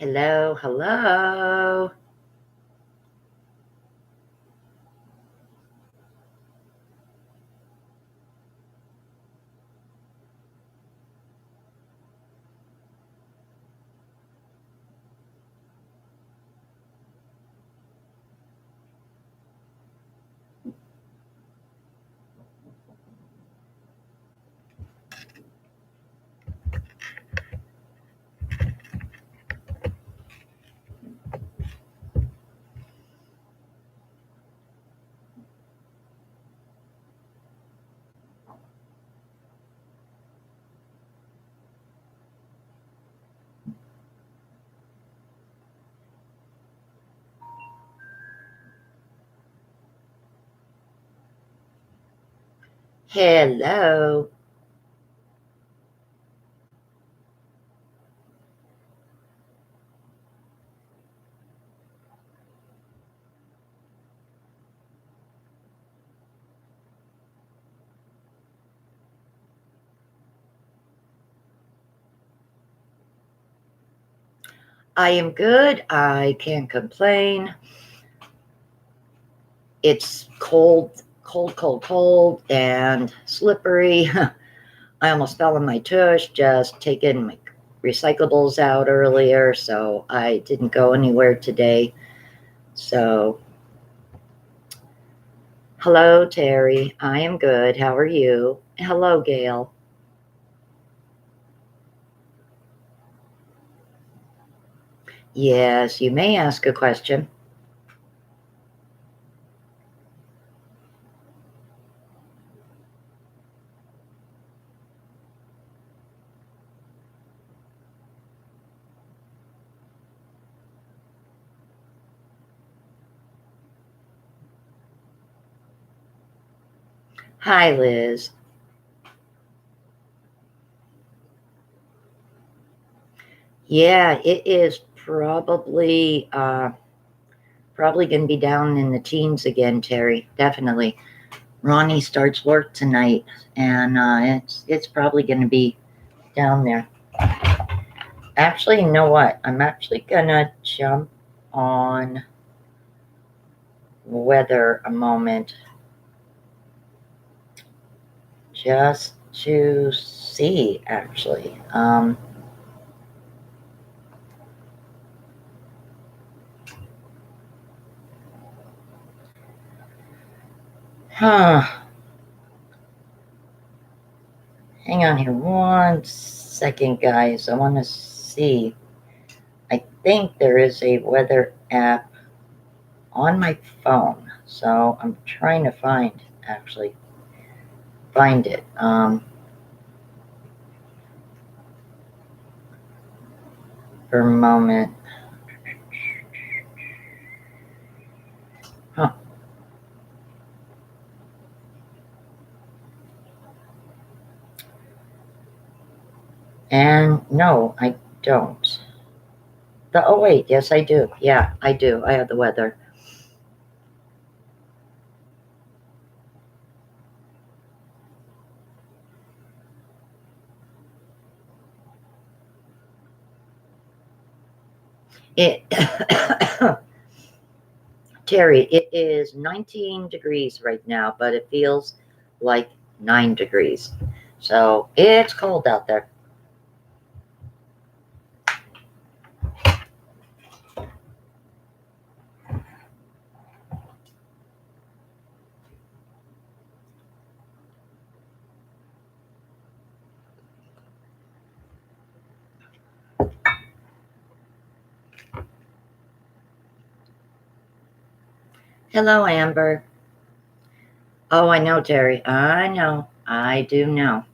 Hello, hello. Hello. I am good. I can't complain. It's cold, and slippery. I almost fell on my tush just taking my recyclables out earlier, so I didn't go anywhere today. So, hello, Terry. I am good. How are you? Hello, Gail. Yes, you may ask a question. Hi, Liz. Yeah, it is probably going to be down in the teens again, Terry. Definitely. Ronnie starts work tonight, and it's probably going to be down there. Actually, you know what? I'm actually gonna jump on weather a moment just to see. Actually, huh? Hang on here one second, guys. I want to see. I think there is a weather app on my phone, so I'm trying to find it. For a moment. Huh. And no, I don't. Oh wait, yes I do. Yeah, I do. I have the weather. It Terry, it is 19 degrees right now, but it feels like 9 degrees. So it's cold out there. Hello, Amber. Oh, I know, Terry. I know. I do know.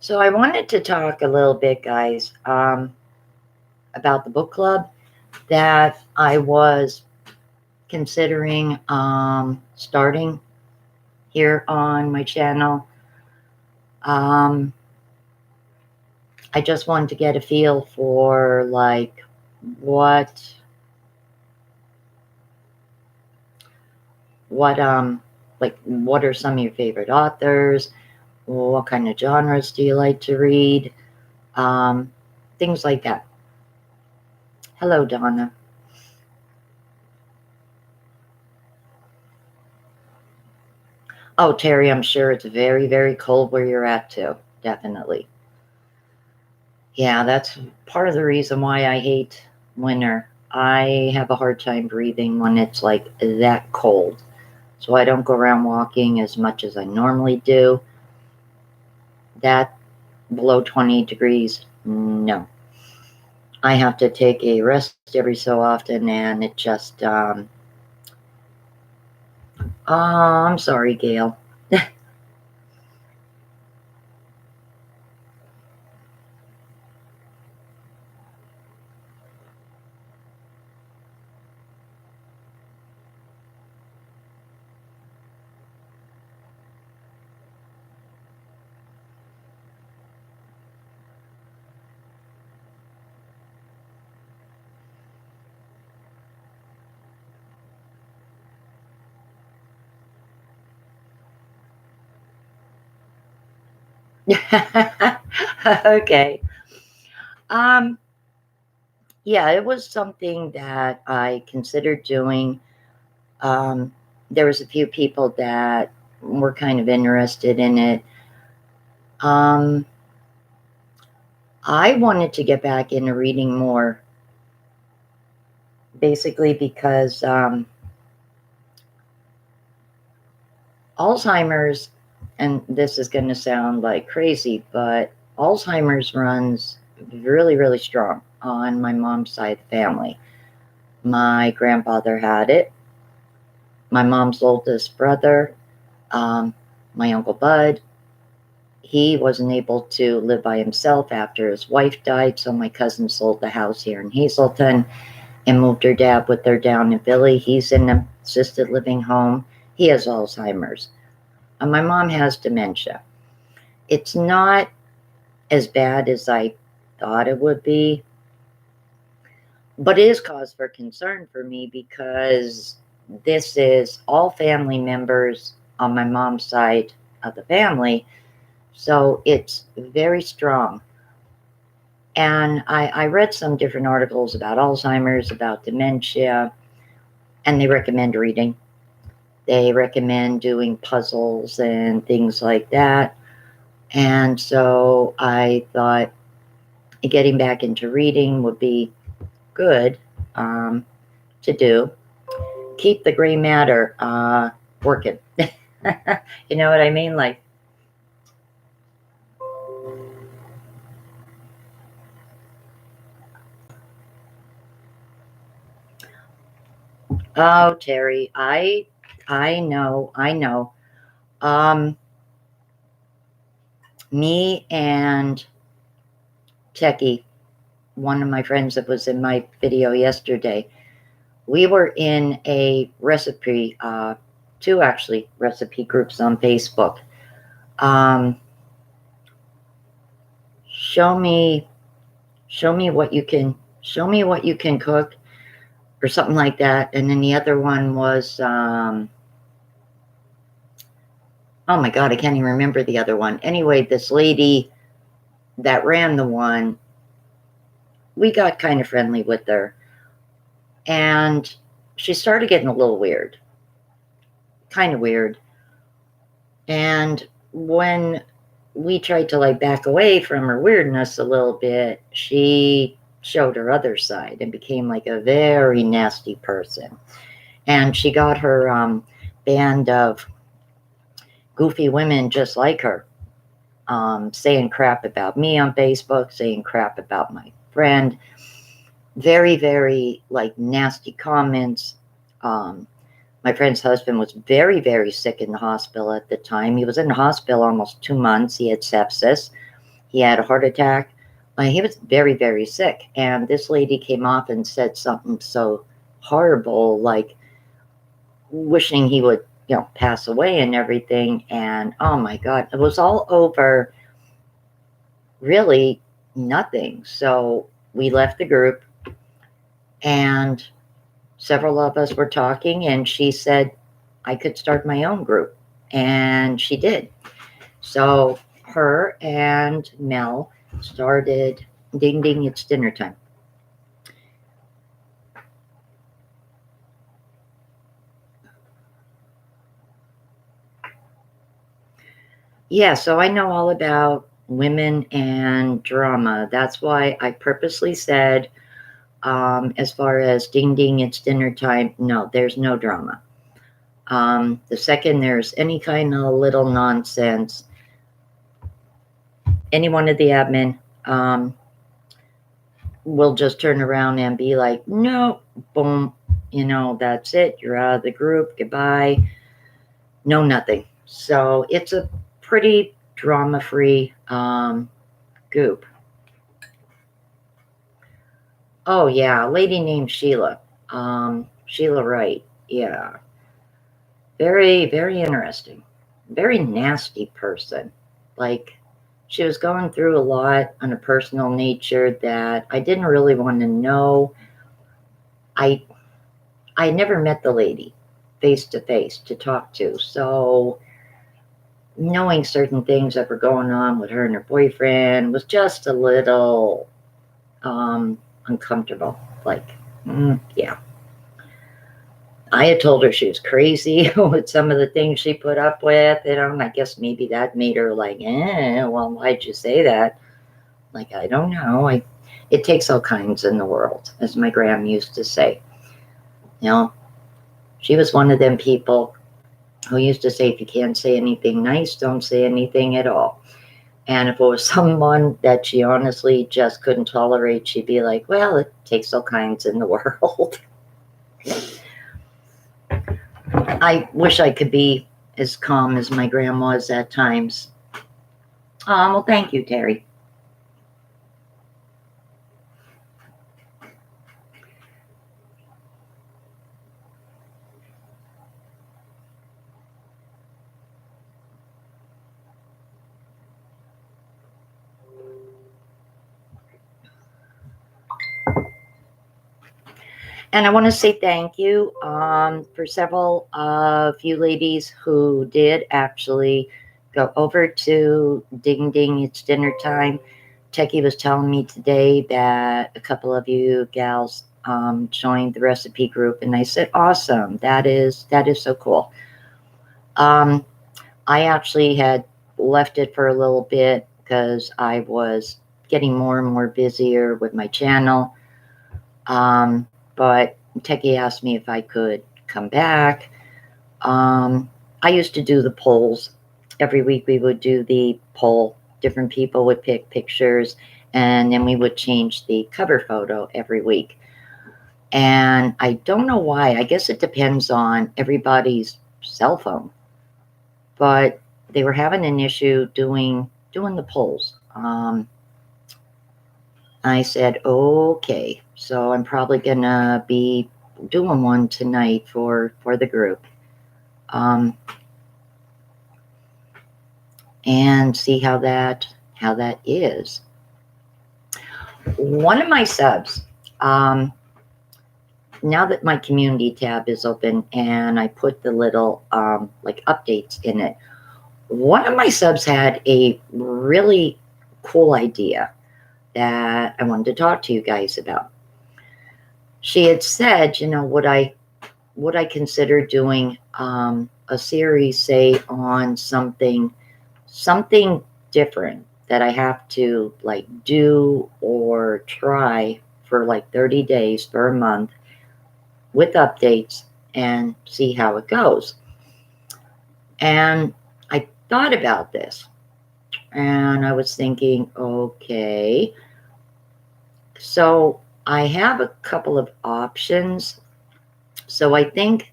So I wanted to talk a little bit, guys, about the book club that I was considering starting here on my channel. Um, I just wanted to get a feel for like what what like what are some of your favorite authors? What kind of genres do you like to read? Um, things like that. Hello, Donna. Oh, Terry, I'm sure it's very, very cold where you're at too. Definitely. Yeah, that's part of the reason why I hate winter. I have a hard time breathing when it's like that cold. So I don't go around walking as much as I normally do. That below 20 degrees, no. I have to take a rest every so often, and it just, oh, I'm sorry, Gail. Okay. Um, yeah, it was something that I considered doing. Um, there was a few people that were kind of interested in it. Um, I wanted to get back into reading more, basically because Alzheimer's, and this is going to sound like crazy, but Alzheimer's runs really, really strong on my mom's side of the family. My grandfather had it. My mom's oldest brother, um, my Uncle Bud, he wasn't able to live by himself after his wife died, so my cousin sold the house here in Hazelton and moved her dad with her down in Philly. He's in an assisted living home. He has Alzheimer's. And my mom has dementia. It's not as bad as I thought it would be, but it is cause for concern for me because this is all family members on my mom's side of the family. So it's very strong. And I read some different articles about Alzheimer's, about dementia, and they recommend reading. They recommend doing puzzles and things like that. And so I thought getting back into reading would be good to do. Keep the gray matter working. You know what I mean? Like, oh, Terry, I know. Um, Me and Techie, one of my friends that was in my video yesterday, we were in a recipe, two actually recipe groups on Facebook. Um, show me, show me what you can, show me what you can cook, or something like that. And then the other one was, oh my God, I can't even remember the other one. Anyway, this lady that ran the one, we got kind of friendly with her, and she started getting a little weird, kind of weird. And when we tried to like back away from her weirdness a little bit, she showed her other side and became like a very nasty person. And she got her band of goofy women just like her, saying crap about me on Facebook, saying crap about my friend. Very, very like nasty comments. My friend's husband was very, very sick in the hospital at the time. He was in the hospital almost 2 months. He had sepsis. He had a heart attack. He was very, very sick. And this lady came off and said something so horrible, like wishing he would, pass away and everything. And oh my God, it was all over really nothing. So we left the group, and several of us were talking, and she said I could start my own group. And she did. So her and Mel started Ding Ding, It's Dinner Time. Yeah, so I know all about women and drama. That's why I purposely said, as far as Ding Ding, It's Dinner Time, no, there's no drama. The second there's any kind of little nonsense, any one of the admin will just turn around and be like, no, boom, that's it. You're out of the group. Goodbye. No, nothing. So it's a pretty drama-free group. Oh, yeah, a lady named Sheila. Sheila Wright. Yeah. Very, very interesting. Very nasty person. Like, she was going through a lot on a personal nature that I didn't really want to know. I never met the lady face to face to talk to. So knowing certain things that were going on with her and her boyfriend was just a little uncomfortable. Like, yeah. I had told her she was crazy with some of the things she put up with, and I guess maybe that made her like, well, why'd you say that? Like, I don't know. It takes all kinds in the world, as my gram used to say. She was one of them people who used to say, if you can't say anything nice, don't say anything at all. And if it was someone that she honestly just couldn't tolerate, she'd be like, well, it takes all kinds in the world. I wish I could be as calm as my grandma was at times. Well, thank you, Terry. And I want to say thank you for several of you ladies who did actually go over to Ding Ding, It's Dinner Time. Techie was telling me today that a couple of you gals joined the recipe group, and I said, awesome. That is so cool. I actually had left it for a little bit because I was getting more and more busier with my channel. But Techie asked me if I could come back. I used to do the polls. Every week we would do the poll. Different people would pick pictures, and then we would change the cover photo every week. And I don't know why. I guess it depends on everybody's cell phone. But they were having an issue doing the polls. I said, okay, so I'm probably gonna be doing one tonight for the group, and see how that is. One of my subs, now that my community tab is open and I put the little like updates in it, one of my subs had a really cool idea that I wanted to talk to you guys about. She had said, would I consider doing a series, say, on something different that I have to like do or try for like 30 days for a month with updates and see how it goes. And I thought about this, and I was thinking, okay, so I have a couple of options. So I think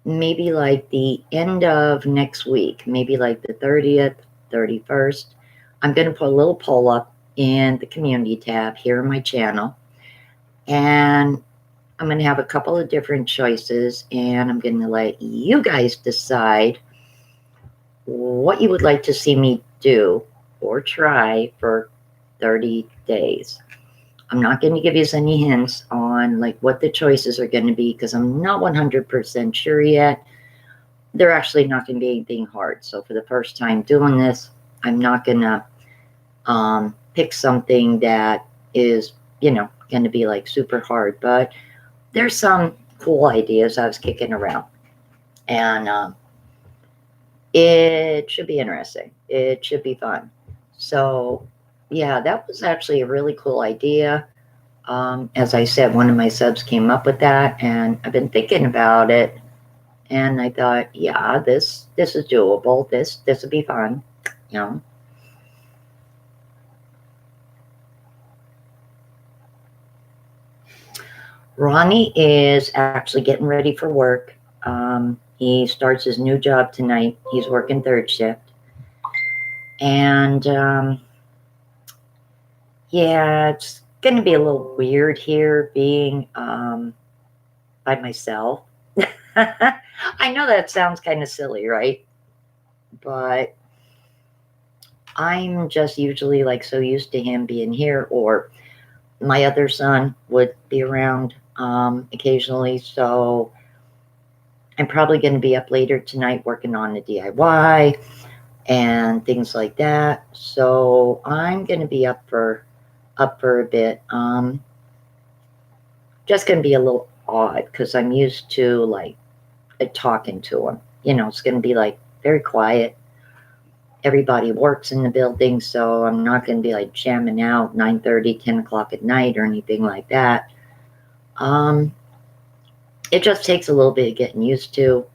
maybe like the end of next week, maybe like the 30th, 31st, I'm going to put a little poll up in the community tab here in my channel. And I'm going to have a couple of different choices, and I'm going to let you guys decide what you would like to see me do or try for 30 days. I'm not going to give you any hints on like what the choices are going to be because I'm not 100% sure yet. They're actually not going to be anything hard. So for the first time doing this, I'm not going to pick something that is, going to be like super hard. But there's some cool ideas I was kicking around. And it should be interesting. It should be fun. So yeah, that was actually a really cool idea. As I said, one of my subs came up with that, and I've been thinking about it, and I thought, yeah, this is doable. This would be fun, you know. Ronnie is actually getting ready for work. He starts his new job tonight. He's working third shift, and yeah, it's going to be a little weird here being by myself. I know that sounds kind of silly, right? But I'm just usually like so used to him being here, or my other son would be around occasionally. So I'm probably going to be up later tonight working on the DIY and things like that. So I'm going to be up for a bit. Just going to be a little odd because I'm used to like talking to him. It's going to be like very quiet. Everybody works in the building, so I'm not going to be like jamming out 9:30, 10 o'clock at night or anything like that. It just takes a little bit of getting used to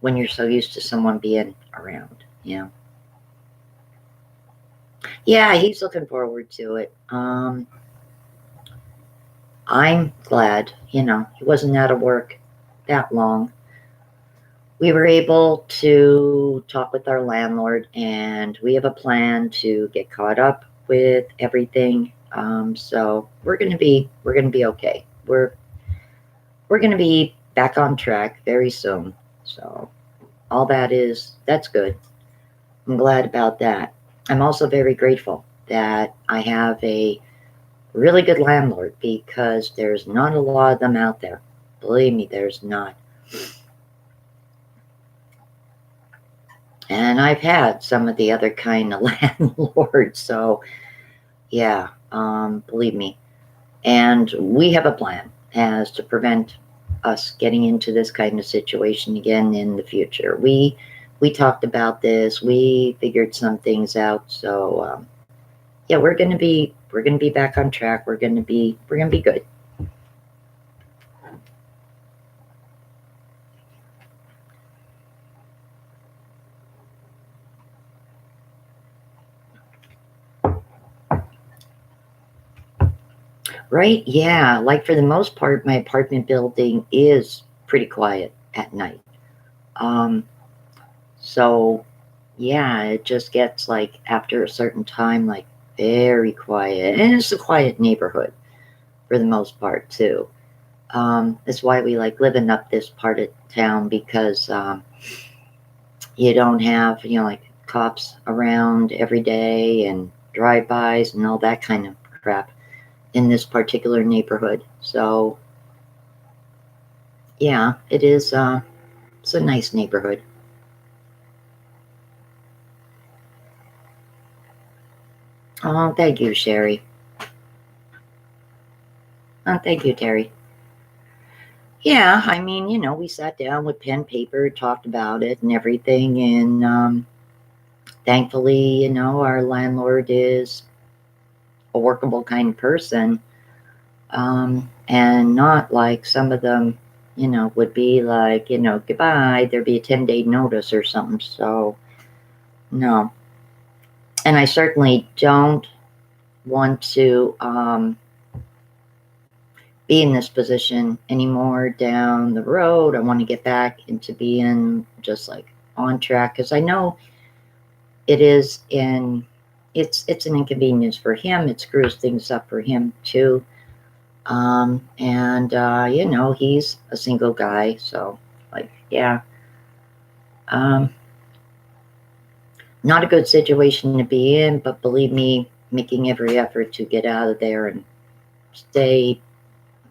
when you're so used to someone being around. Yeah, he's looking forward to it. I'm glad, he wasn't out of work that long. We were able to talk with our landlord, and we have a plan to get caught up with everything. So we're gonna be okay. We're gonna be back on track very soon. So all that's good. I'm glad about that. I'm also very grateful that I have a really good landlord because there's not a lot of them out there. Believe me, there's not. And I've had some of the other kind of landlords. So yeah, believe me. And we have a plan as to prevent us getting into this kind of situation again in the future. We talked about this. We figured some things out. So yeah, we're gonna be back on track. We're gonna be good. Right? Yeah. Like for the most part, my apartment building is pretty quiet at night. Um, so yeah, it just gets like after a certain time, like very quiet. And it's a quiet neighborhood for the most part too. That's why we like living up this part of town because you don't have, like cops around every day and drive-bys and all that kind of crap in this particular neighborhood. So yeah, it is. It's a nice neighborhood. Oh, thank you, Sherry. Oh, thank you, Terry. Yeah, I mean, we sat down with pen, paper, talked about it and everything, and thankfully, our landlord is a workable kind of person, and not like some of them, would be like, goodbye, there'd be a 10-day notice or something. So, no. And I certainly don't want to be in this position anymore down the road. I want to get back into being just like on track because I know it is in it's an inconvenience for him. It screws things up for him too. You know, he's a single guy, so like, yeah. Not a good situation to be in, but believe me, making every effort to get out of there and stay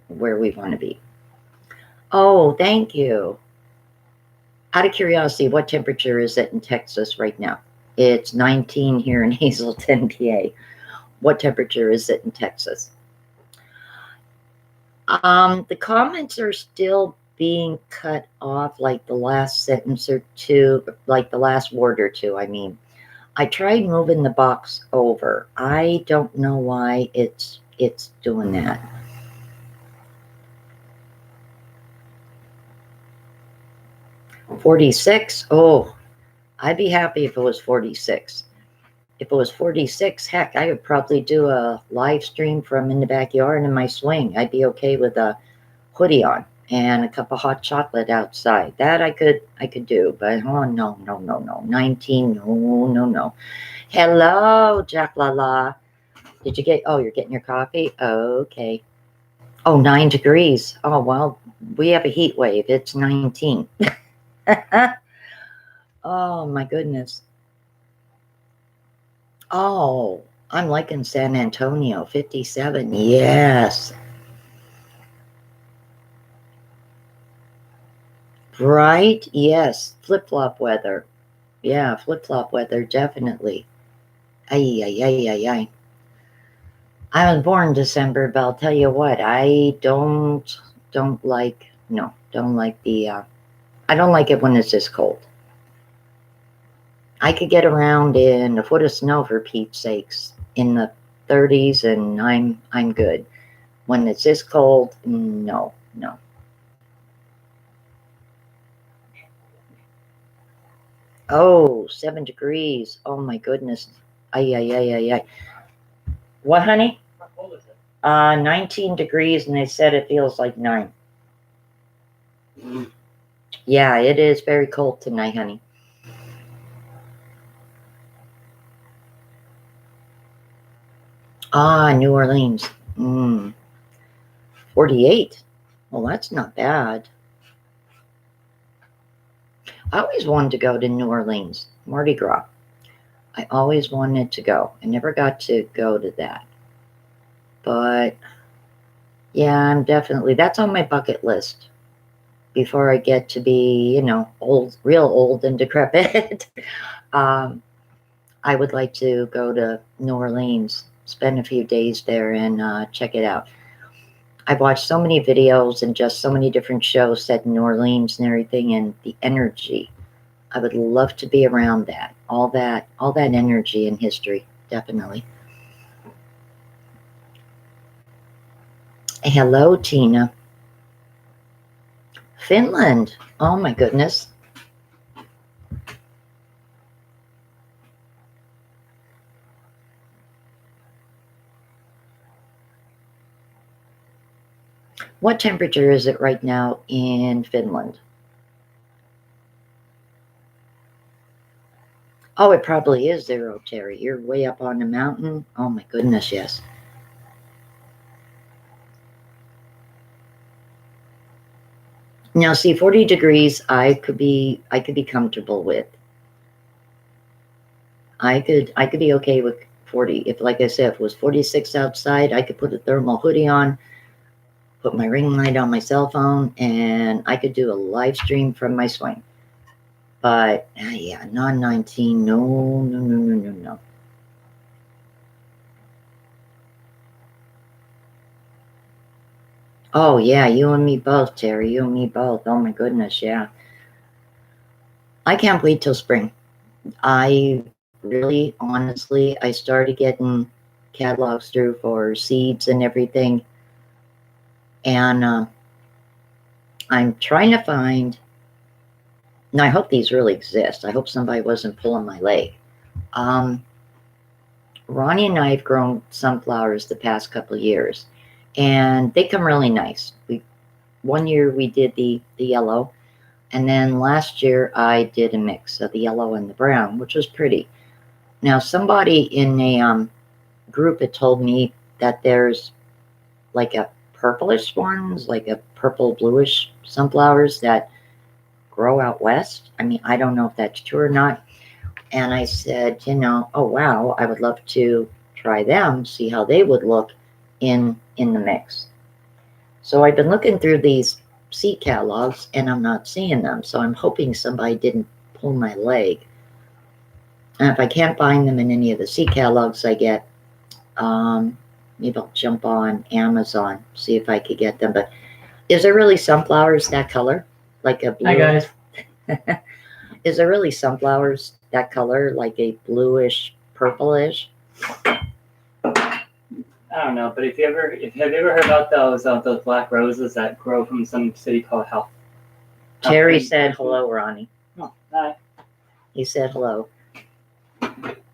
where we want to be. Oh, thank you. Out of curiosity, what temperature is it in Texas right now? It's 19 here in Hazleton, PA. What temperature is it in Texas? The comments are still being cut off, like the last sentence or two, like the last word or two, I mean. I tried moving the box over. I don't know why it's doing that. $46. Oh, I'd be happy if it was 46. If it was 46, heck, I would probably do a live stream from in the backyard in my swing. I'd be okay with a hoodie on and a cup of hot chocolate outside. That I could do, but oh no, no, no, no. 19, no, no, no. Hello, Jack La La. Did you get, oh, you're getting your coffee? Okay. Oh, 9 degrees. Oh, well, we have a heat wave. It's 19. Oh, my goodness. Oh, I'm liking San Antonio, 57. Yes. Right? Yes. Flip-flop weather. Yeah, flip-flop weather, definitely. Ay, ay, ay, ay, ay. I was born in December, but I'll tell you what, I don't like, no, don't like the, I don't like it when it's this cold. I could get around in a foot of snow, for Pete's sakes, in the 30s, and I'm good. When it's this cold, no, no. Oh, 7 degrees. Oh my goodness. Ay, ay, ay, ay, ay. What, honey? 19 degrees, and they said it feels like 9. Yeah, it is very cold tonight, honey. Ah, New Orleans. 48. Well, that's not bad. I always wanted to go to New Orleans, Mardi Gras. I always wanted to go. I never got to go to that. But yeah, I'm definitely, that's on my bucket list before I get to be, you know, old, real old and decrepit. I would like to go to New Orleans, spend a few days there and check it out. I've watched so many videos and just so many different shows set in New Orleans and everything, and the energy. I would love to be around that. All that energy and history, definitely. Hello, Tina. Finland. Oh my goodness. What temperature is it right now in Finland? Oh, it probably is 0, Terry. You're way up on the mountain. Oh my goodness, yes. Now, see, 40 degrees, I could be comfortable with. I could be okay with 40. If, like I said, if it was 46 outside, I could put a thermal hoodie on, put my ring light on my cell phone, and I could do a live stream from my swing. But yeah, non-19, no, no, no, no, no, no. Oh yeah, you and me both, Terry. You and me both. Oh my goodness, yeah. I can't wait till spring. I really, honestly, I started getting catalogs through for seeds and everything, and I'm trying to find. Now I hope these really exist. I hope somebody wasn't pulling my leg. Ronnie and I have grown sunflowers the past couple of years, and they come really nice. One year we did the yellow, and then last year I did a mix of the yellow and the brown, which was pretty. Now, somebody in a group had told me that there's like a purplish ones, like a purple bluish sunflowers that grow out west. I mean, I don't know if that's true or not. And I said, oh wow, I would love to try them, see how they would look in the mix. So I've been looking through these seed catalogs and I'm not seeing them. So I'm hoping somebody didn't pull my leg. And if I can't find them in any of the seed catalogs I get, maybe I'll jump on Amazon, see if I could get them. But is there really sunflowers that color? Like a blue? Hi guys. Is there really sunflowers that color, like a bluish, purplish? I don't know, but have you ever heard about those black roses that grow from some city called Hell? Terry said hello, Ronnie. Oh, hi. He said hello.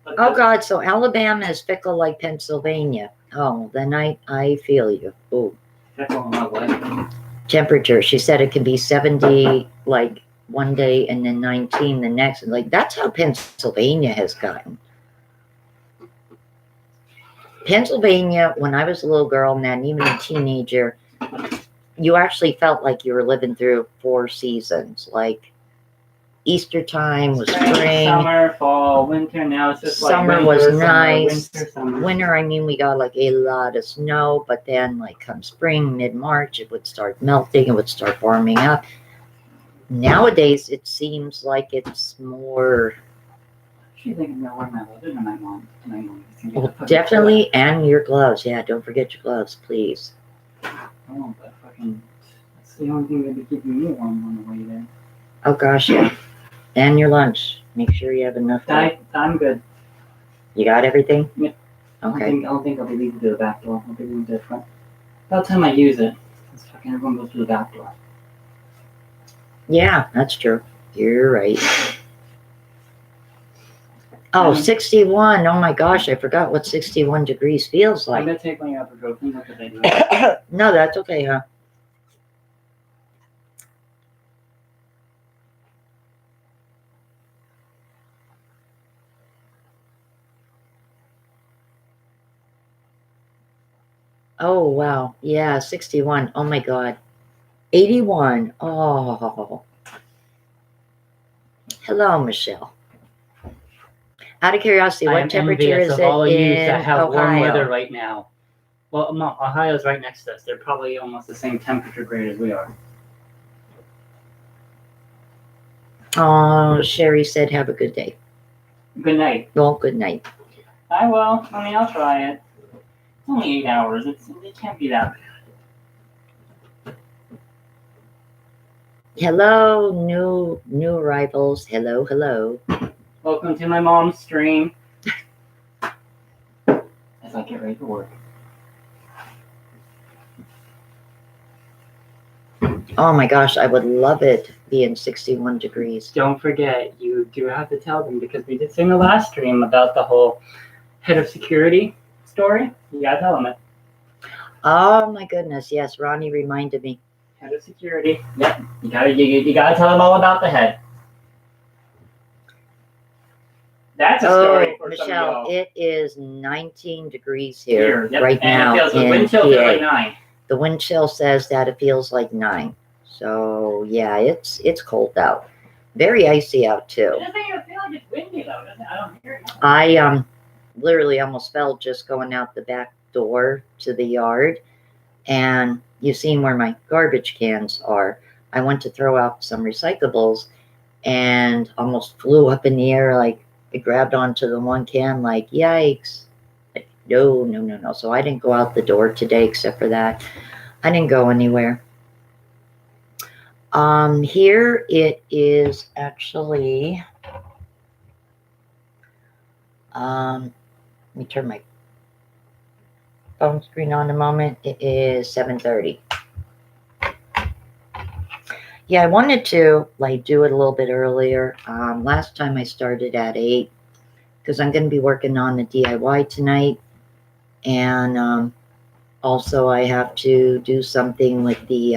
Oh God, so Alabama is fickle like Pennsylvania. Oh, then I feel you. Oh. Fickle in what way? Temperature. She said it can be 70 like one day and then 19 the next. And like that's how Pennsylvania has gotten. Pennsylvania, when I was a little girl and then even a teenager, you actually felt like you were living through 4 seasons. Like Easter time was spring, summer, fall, winter. Now it's just summer like was winter, nice. summer. Winter, I mean, we got like a lot of snow, but then like come spring, mid-March, it would start melting, it would start warming up. Nowadays, it seems like it's more. She's thinking about wearing my leather and my mom. Well, definitely, and your gloves. Yeah, don't forget your gloves, please. Oh, but fucking, that's the only thing that'd be keeping me warm on the way there. Oh gosh, yeah. And your lunch. Make sure you have enough. I'm good. You got everything? Yeah. Okay. I don't think I'll be leaving to the back door. I'll be leaving to the front. By the time I use it, it's fucking everyone goes to the back door. Yeah, that's true. You're right. Oh, 61. Oh my gosh, I forgot what 61 degrees feels I'm like. gonna take my ibuprofen. Look what they do. No, that's okay, huh? Oh, wow. Yeah, 61. Oh my God. 81. Oh. Hello, Michelle. Out of curiosity, what temperature is it all of you in that have warm weather Ohio? right now. Well, no, Ohio's right next to us. They're probably almost the same temperature grade as we are. Oh, Sherry said, have a good day. Good night. Well, good night. I will. I mean, I'll try it. It's only 8 hours. It can't be that bad. Hello, new arrivals. Hello, hello. Welcome to my mom's stream. As I get ready for work. Oh my gosh, I would love it being 61 degrees. Don't forget, you do have to tell them because we did say in the last stream about the whole head of security story. You gotta tell them it. Oh my goodness, yes, Ronnie reminded me. Head of security. Yep. You gotta tell them all about the head. That's a story for Michelle, some of y'all. it is 19 degrees here Yep. right and now it feels, the in wind chill feels like PA. 9. The wind chill says that it feels like 9. So yeah, it's cold out. Very icy out too. It doesn't even feel like it's windy though, does it? I don't hear it. I literally almost fell just going out the back door to the yard, and you've seen where my garbage cans are. I went to throw out some recyclables and almost flew up in the air, like it grabbed onto the one can, like yikes. Like, no. So I didn't go out the door today except for that. I didn't go anywhere. Here it is actually, let me turn my phone screen on a moment. It is 7:30. Yeah, I wanted to like do it a little bit earlier. Last time I started at 8 because I'm going to be working on the DIY tonight. And also I have to do something with the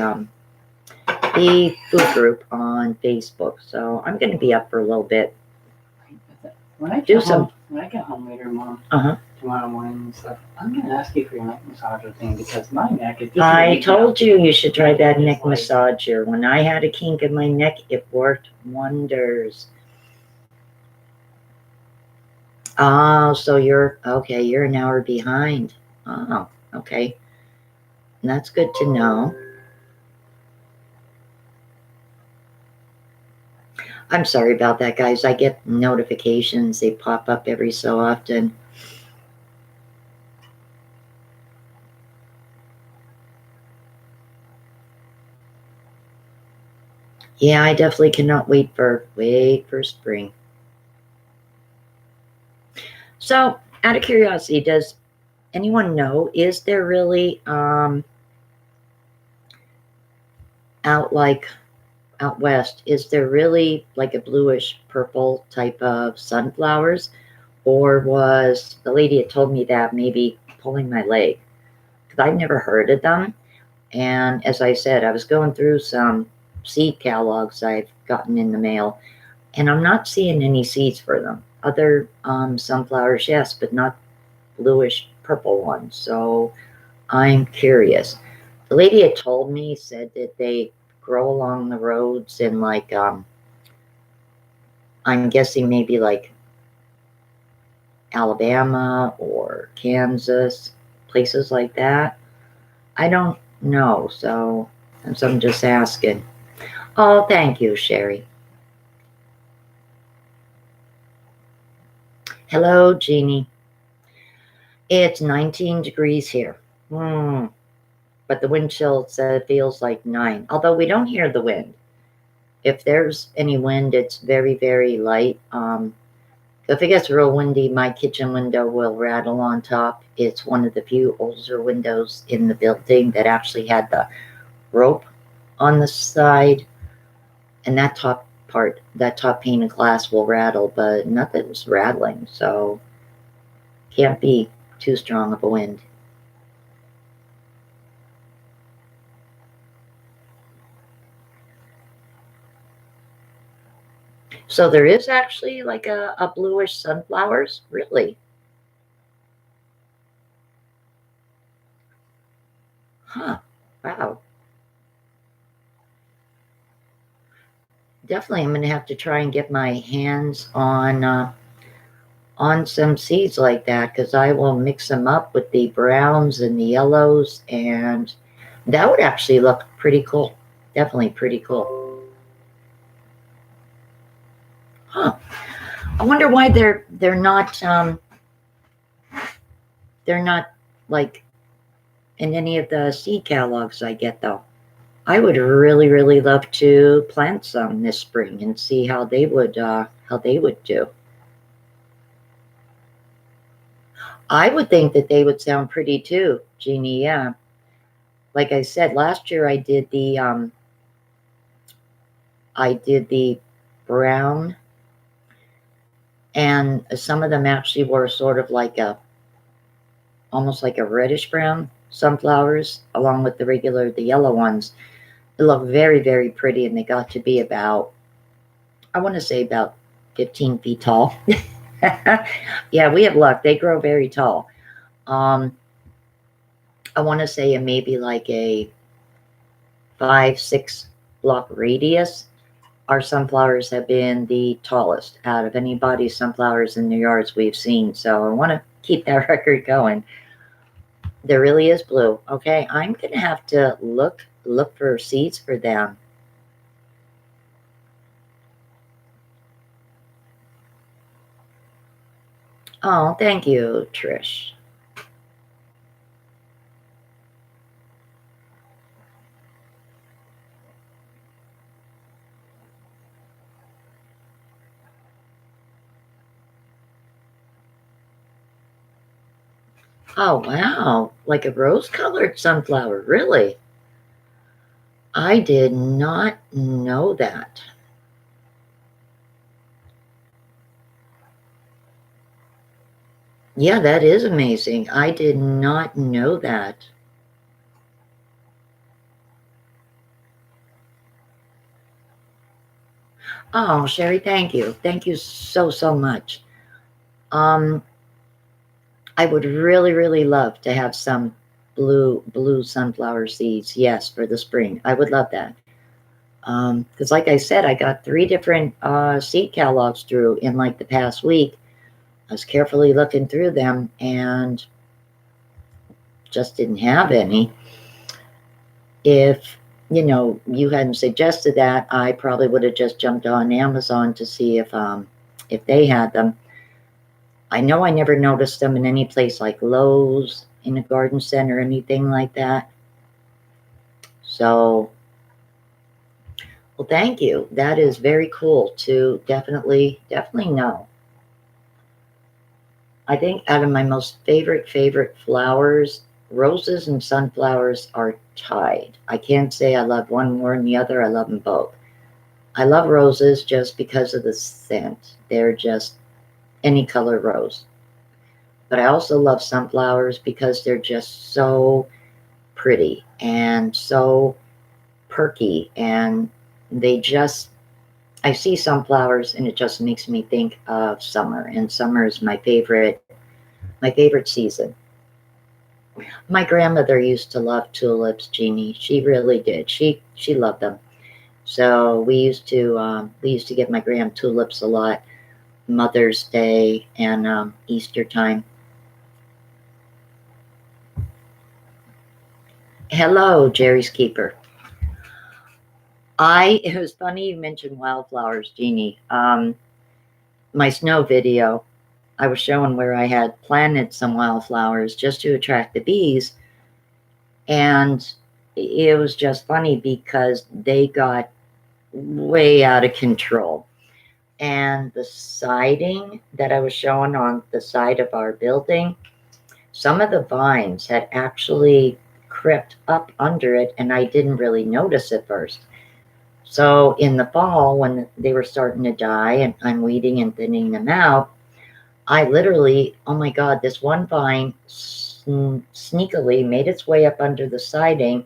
food group on Facebook. So I'm going to be up for a little bit. When I Do get some home, when I get home later, Mom, Uh-huh. tomorrow morning and stuff, I'm gonna ask you for your neck massager thing because my neck is just. I told you should try that neck massager. When I had a kink in my neck, it worked wonders. Oh, so you're okay. You're an hour behind. Oh, okay. That's good to know. I'm sorry about that, guys. I get notifications. They pop up every so often. Yeah, I definitely cannot wait for spring. So, out of curiosity, does anyone know, is there really out west, is there really like a bluish purple type of sunflowers? Or was the lady that told me that maybe pulling my leg? Because I've never heard of them. And as I said, I was going through some seed catalogs I've gotten in the mail, and I'm not seeing any seeds for them. Other sunflowers, yes, but not bluish purple ones. So I'm curious. The lady had told me, said that they grow along the roads in like, I'm guessing maybe like Alabama or Kansas, places like that. I don't know, so I'm just asking. Oh, thank you, Sherry. Hello, Jeannie. It's 19 degrees here. But the wind chill said it feels like 9, although we don't hear the wind. If there's any wind, it's very, very light. If it gets real windy, my kitchen window will rattle on top. It's one of the few older windows in the building that actually had the rope on the side, and that top pane of glass will rattle, but nothing's rattling, so can't be too strong of a wind. So there is actually like a bluish sunflowers, really? Huh. Wow. Definitely, I'm gonna have to try and get my hands on some seeds like that, because I will mix them up with the browns and the yellows, and that would actually look pretty cool. Definitely pretty cool. Huh. I wonder why they're not like in any of the seed catalogs I get, though. I would really, really love to plant some this spring and see how they would do. I would think that they would sound pretty too, Jeannie. Yeah, like I said, last year I did the brown, and some of them actually were sort of like almost like a reddish brown sunflowers, along with the yellow ones. They look very, very pretty, and they got to be about, I want to say about 15 feet tall. Yeah, we have luck. They grow very tall. Um, I want to say maybe like a 5, 6 block radius. Our sunflowers have been the tallest out of anybody's sunflowers in the yards we've seen. So I want to keep that record going. There really is blue. Okay, I'm gonna have to look for seeds for them. Oh, thank you, Trish. Oh, wow. Like a rose-colored sunflower. Really? I did not know that. Yeah, that is amazing. I did not know that. Oh, Sherry, thank you. Thank you so, so much. Um, I would really, really love to have some blue sunflower seeds. Yes, for the spring. I would love that. Because like I said, I got 3 different seed catalogs through in like the past week. I was carefully looking through them and just didn't have any. If you hadn't suggested that, I probably would have just jumped on Amazon to see if they had them. I know I never noticed them in any place like Lowe's, in a garden center, anything like that. So, well, thank you. That is very cool to definitely know. I think out of my most favorite flowers, roses and sunflowers are tied. I can't say I love one more than the other. I love them both. I love roses just because of the scent. They're just any color rose. But I also love sunflowers because they're just so pretty and so perky, and they just I see sunflowers and it just makes me think of summer, and summer is my favorite season. My grandmother used to love tulips, Jeannie. She really did. She loved them. So we used to get my gram tulips a lot, Mother's Day and Easter time. Hello, Jerry's Keeper. It was funny you mentioned wildflowers, Jeannie. My snow video, I was showing where I had planted some wildflowers just to attract the bees, and it was just funny because they got way out of control. And the siding that I was showing on the side of our building, some of the vines had actually crept up under it, and I didn't really notice at first. So in the fall, when they were starting to die and I'm weeding and thinning them out, I literally, oh my God, this one vine sneakily made its way up under the siding,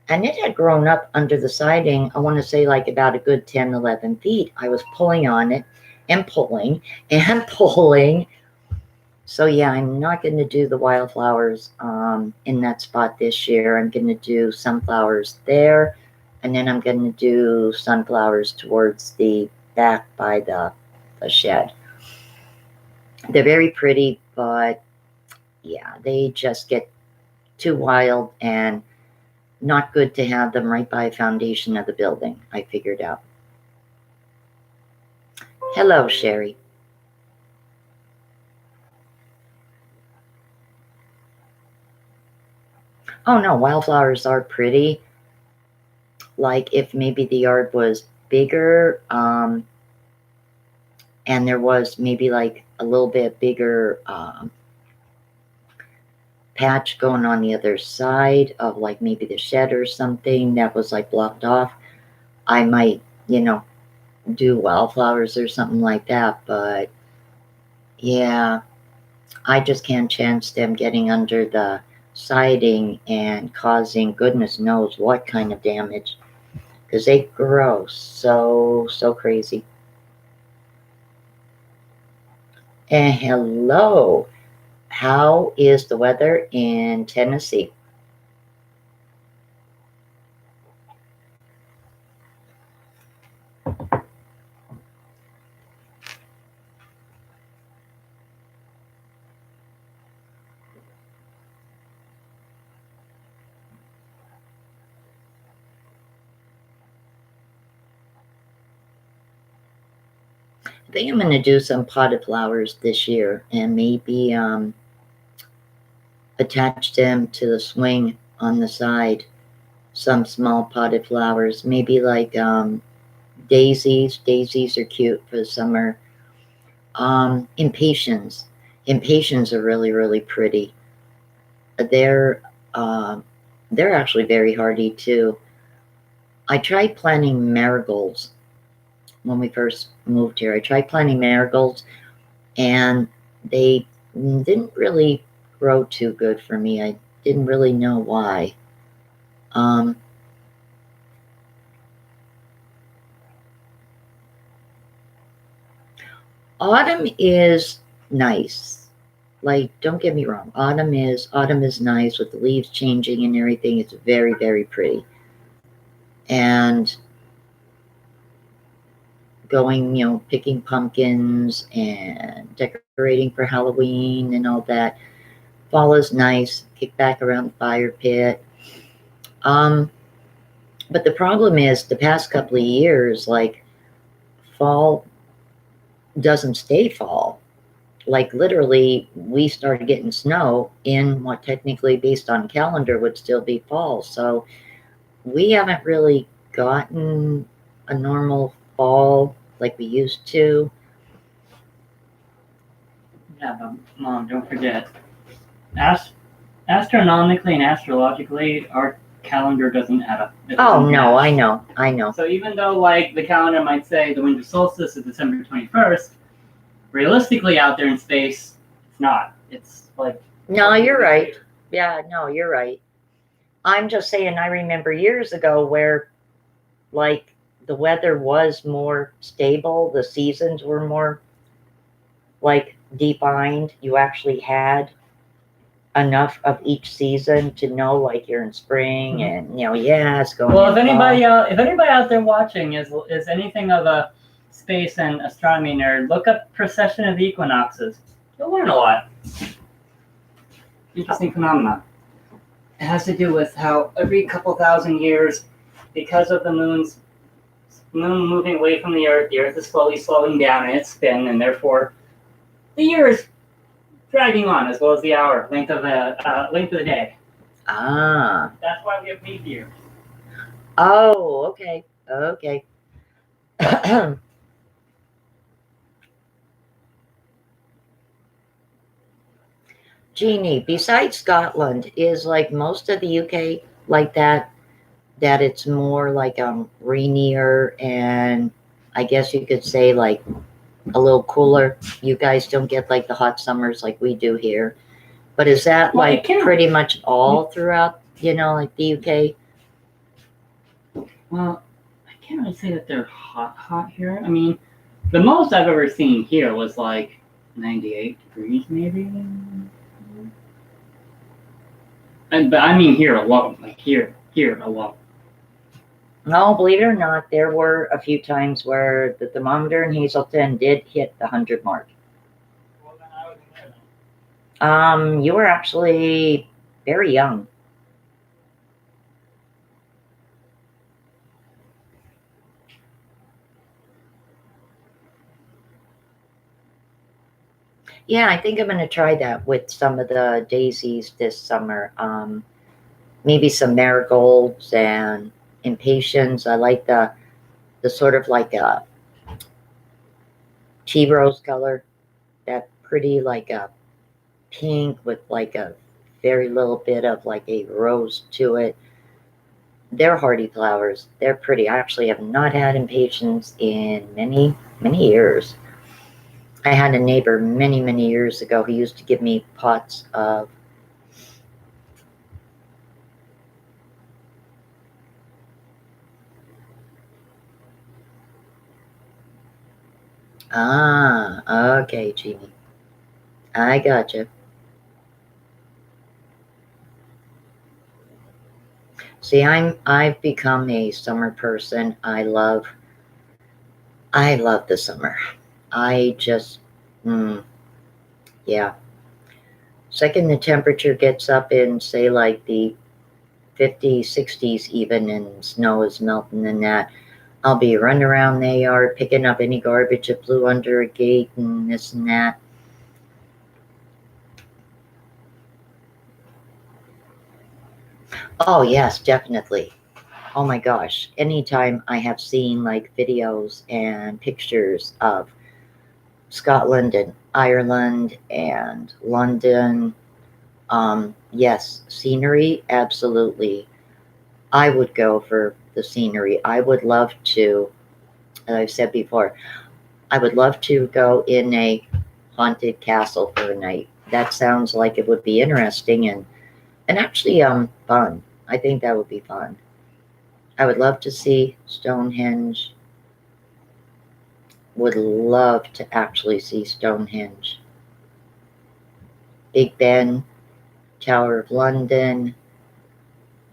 and it had grown up under the siding, I want to say like about a good 10, 11 feet. I was pulling on it and pulling and pulling. So yeah, I'm not going to do the wildflowers in that spot this year. I'm going to do sunflowers there, and then I'm going to do sunflowers towards the back by the shed. They're very pretty, but yeah, they just get too wild and not good to have them right by a foundation of the building, I figured out. Hello, Sherry. Oh no, wildflowers are pretty. Like if maybe the yard was bigger, and there was maybe like a little bit bigger patch going on the other side of like maybe the shed or something that was like blocked off, I might, do wildflowers or something like that. But yeah, I just can't chance them getting under the siding and causing goodness knows what kind of damage, because they grow so crazy. And hello, how is the weather in Tennessee? I think I'm going to do some potted flowers this year and maybe attach them to the swing on the side. Some small potted flowers, maybe like daisies. Daisies are cute for the summer. Impatiens. Impatiens are really pretty. They're um, they're actually very hardy too. I tried planting marigolds when we first moved here. I tried planting marigolds, and they didn't really grow too good for me. I didn't really know why. Um, Autumn is nice. Like, don't get me wrong, autumn is nice with the leaves changing and everything. It's very, very pretty. And going, picking pumpkins and decorating for Halloween and all that. Fall is nice. Kick back around the fire pit. But the problem is the past couple of years, like, fall doesn't stay fall. Like, literally, we started getting snow in what technically, based on calendar, would still be fall. So we haven't really gotten a normal fall like we used to. Yeah, but Mom, don't forget, astronomically and astrologically, our calendar doesn't add up. Oh, no, I know. So even though, like, the calendar might say the winter solstice is December 21st, realistically out there in space, it's not. It's like... No, you're right. Yeah, no, you're right. I'm just saying, I remember years ago where, like, the weather was more stable, the seasons were more, like, defined. You actually had enough of each season to know, like, you're in spring and, it's going. Well, if anybody out there watching is anything of a space and astronomy nerd, look up precession of the equinoxes. You'll learn a lot. Interesting phenomenon. It has to do with how every couple thousand years, because of the moon moving away from the Earth is slowly slowing down in its spin, and therefore the year is dragging on, as well as the hour length of the day. Ah. That's why we have leap years. Oh, okay. Jeannie, besides Scotland, is like most of the UK like that it's more like rainier, and I guess you could say like a little cooler. You guys don't get like the hot summers like we do here. But is that Well, like pretty much all throughout, like the UK? Well, I can't really say that they're hot here. I mean, the most I've ever seen here was like 98 degrees, maybe. But I mean here alone, like here alone. No, believe it or not, there were a few times where the thermometer in Hazelton did hit the 100 mark. Well, then I wasn't there then. You were actually very young. Yeah, I think I'm going to try that with some of the daisies this summer. Maybe some marigolds and impatiens. I like the sort of like a tea rose color, that pretty like a pink with like a very little bit of like a rose to it. They're hardy flowers. They're pretty. I actually have not had impatiens in many, many years. I had a neighbor many, many years ago who used to give me pots of okay, Jeannie. I gotcha. See, I've become a summer person. I love the summer. I just yeah. Second the temperature gets up in, say, like the 50s, 60s even, and snow is melting and that, I'll be running around the yard picking up any garbage that blew under a gate and this and that. Oh, yes, definitely. Oh my gosh. Anytime I have seen like videos and pictures of Scotland and Ireland and London, yes, scenery, absolutely. I would go for the scenery. I would love to, as I've said before, I would love to go in a haunted castle for a night. That sounds like it would be interesting and actually fun. I think that would be fun. I would love to see Stonehenge. Would love to actually see Stonehenge. Big Ben, Tower of London.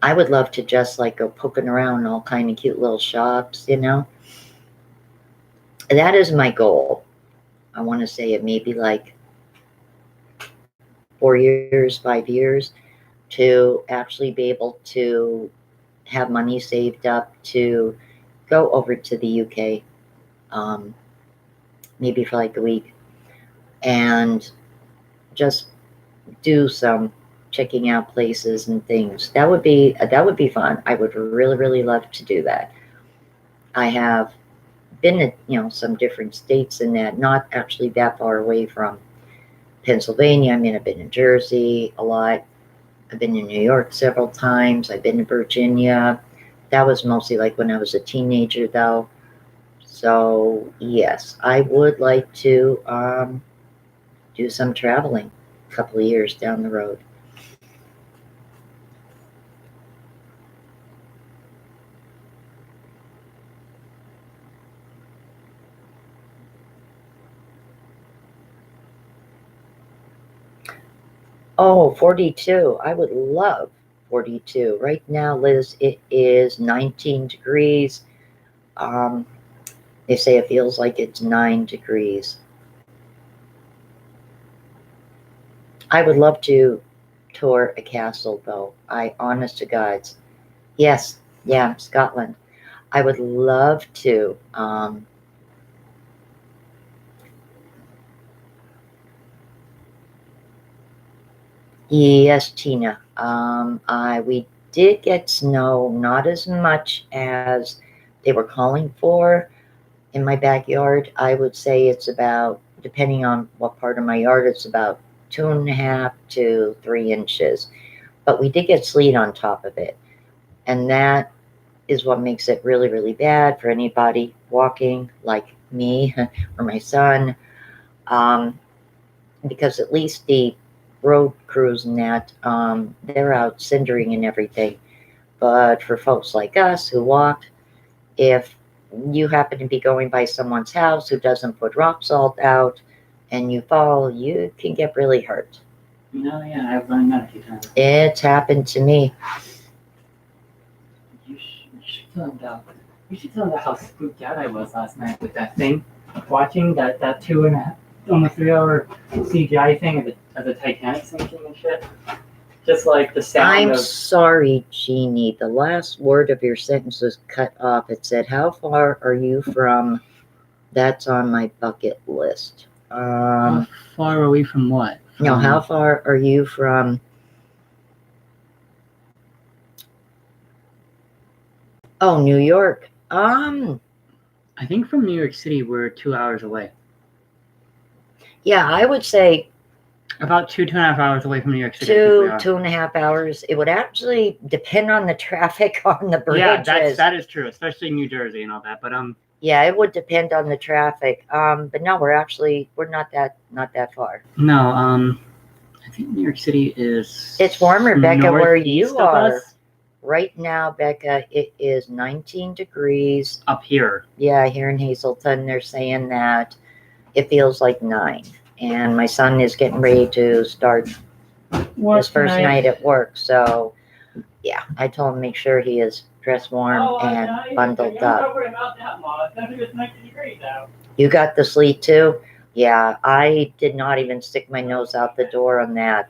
I would love to just like go poking around all kind of cute little shops, you know. That is my goal. I want to say it maybe like 4 years, 5 years to actually be able to have money saved up to go over to the UK, maybe for like a week, and just do some checking out places and things. That would be fun. I would really, really love to do that. I have been to, some different states in that, not actually that far away from Pennsylvania. I mean, I've been in Jersey a lot. I've been in New York several times. I've been to Virginia. That was mostly like when I was a teenager, though. So, yes, I would like to do some traveling a couple of years down the road. Oh, 42. I would love 42. Right now, Liz, it is 19 degrees. Um, they say it feels like it's 9 degrees. I would love to tour a castle, though. Honest to God. Yes, yeah, Scotland. I would love to. Yes, Tina. We did get snow, not as much as they were calling for in my backyard. I would say it's about, depending on what part of my yard, it's about 2.5 to 3 inches. But we did get sleet on top of it, and that is what makes it really, really bad for anybody walking like me or my son. Because at least the road crews and that, they're out cindering and everything. But for folks like us who walk, if you happen to be going by someone's house who doesn't put rock salt out and you fall, you can get really hurt. No, yeah, I've learned that a few times. It's happened to me. You should tell them about how spooked out I was last night with that thing. Watching that 2.5, almost 3 hour CGI thing of the Titanic sinking and shit. Just like the sound I'm sorry, Jeannie. The last word of your sentence was cut off. It said, how far are you from that's on my bucket list? How far away from what? No, how far are you from... Oh, New York. I think from New York City we're 2 hours away. Yeah, I would say about 2.5 hours away from New York City. 2.5 hours. It would actually depend on the traffic on the bridges. Yeah, that is true, especially New Jersey and all that. But yeah, it would depend on the traffic. But no, we're not that far. No, I think New York City is... It's warmer, Becca, where you are. Us. Right now, Becca, it is 19 degrees. Up here. Yeah, here in Hazelton, they're saying that it feels like 9. And my son is getting ready to start his first night at work. So, yeah, I told him make sure he is dressed warm and bundled up. You got the sleet too? Yeah, I did not even stick my nose out the door on that.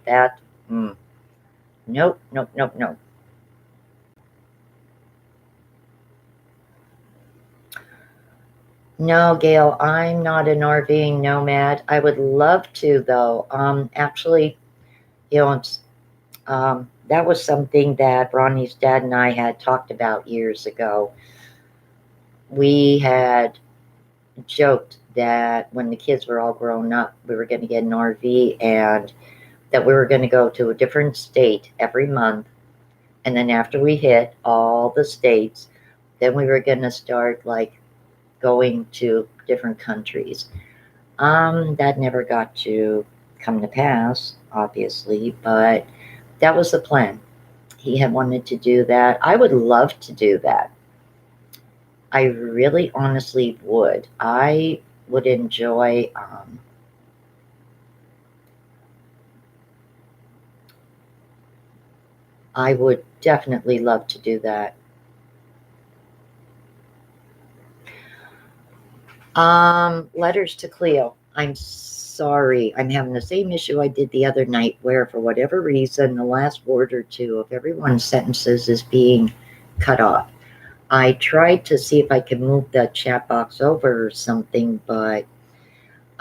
Nope. No, Gail, I'm not an RVing nomad. I would love to, though. Actually, it's, that was something that Ronnie's dad and I had talked about years ago. We had joked that when the kids were all grown up, we were going to get an RV and that we were going to go to a different state every month. And then after we hit all the states, then we were going to start like going to different countries. That never got to come to pass, obviously, but that was the plan. He had wanted to do that. I would love to do that. I really honestly would. I would enjoy I would definitely love to do that. Letters to Cleo. I'm sorry. I'm having the same issue I did the other night where, for whatever reason, the last word or two of everyone's sentences is being cut off. I tried to see if I could move the chat box over or something, but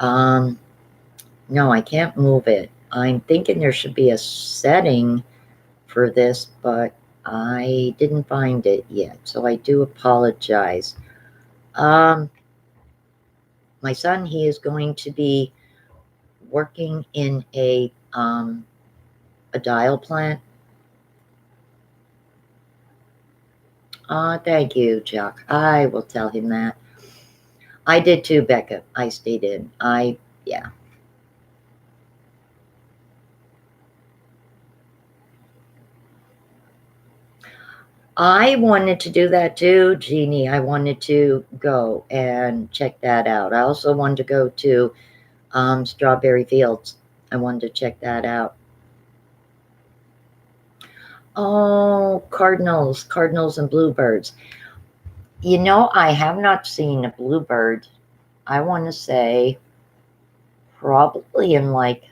no, I can't move it. I'm thinking there should be a setting for this, but I didn't find it yet, so I do apologize. Um, my son, he is going to be working in a dial plant. Thank you, Chuck. I will tell him that. I did too, Becca. I stayed in. Yeah. I wanted to do that too, Jeannie. I wanted to go and check that out. I also wanted to go to Strawberry Fields. I wanted to check that out. Oh, cardinals and bluebirds. You know, I have not seen a bluebird, I want to say, probably in like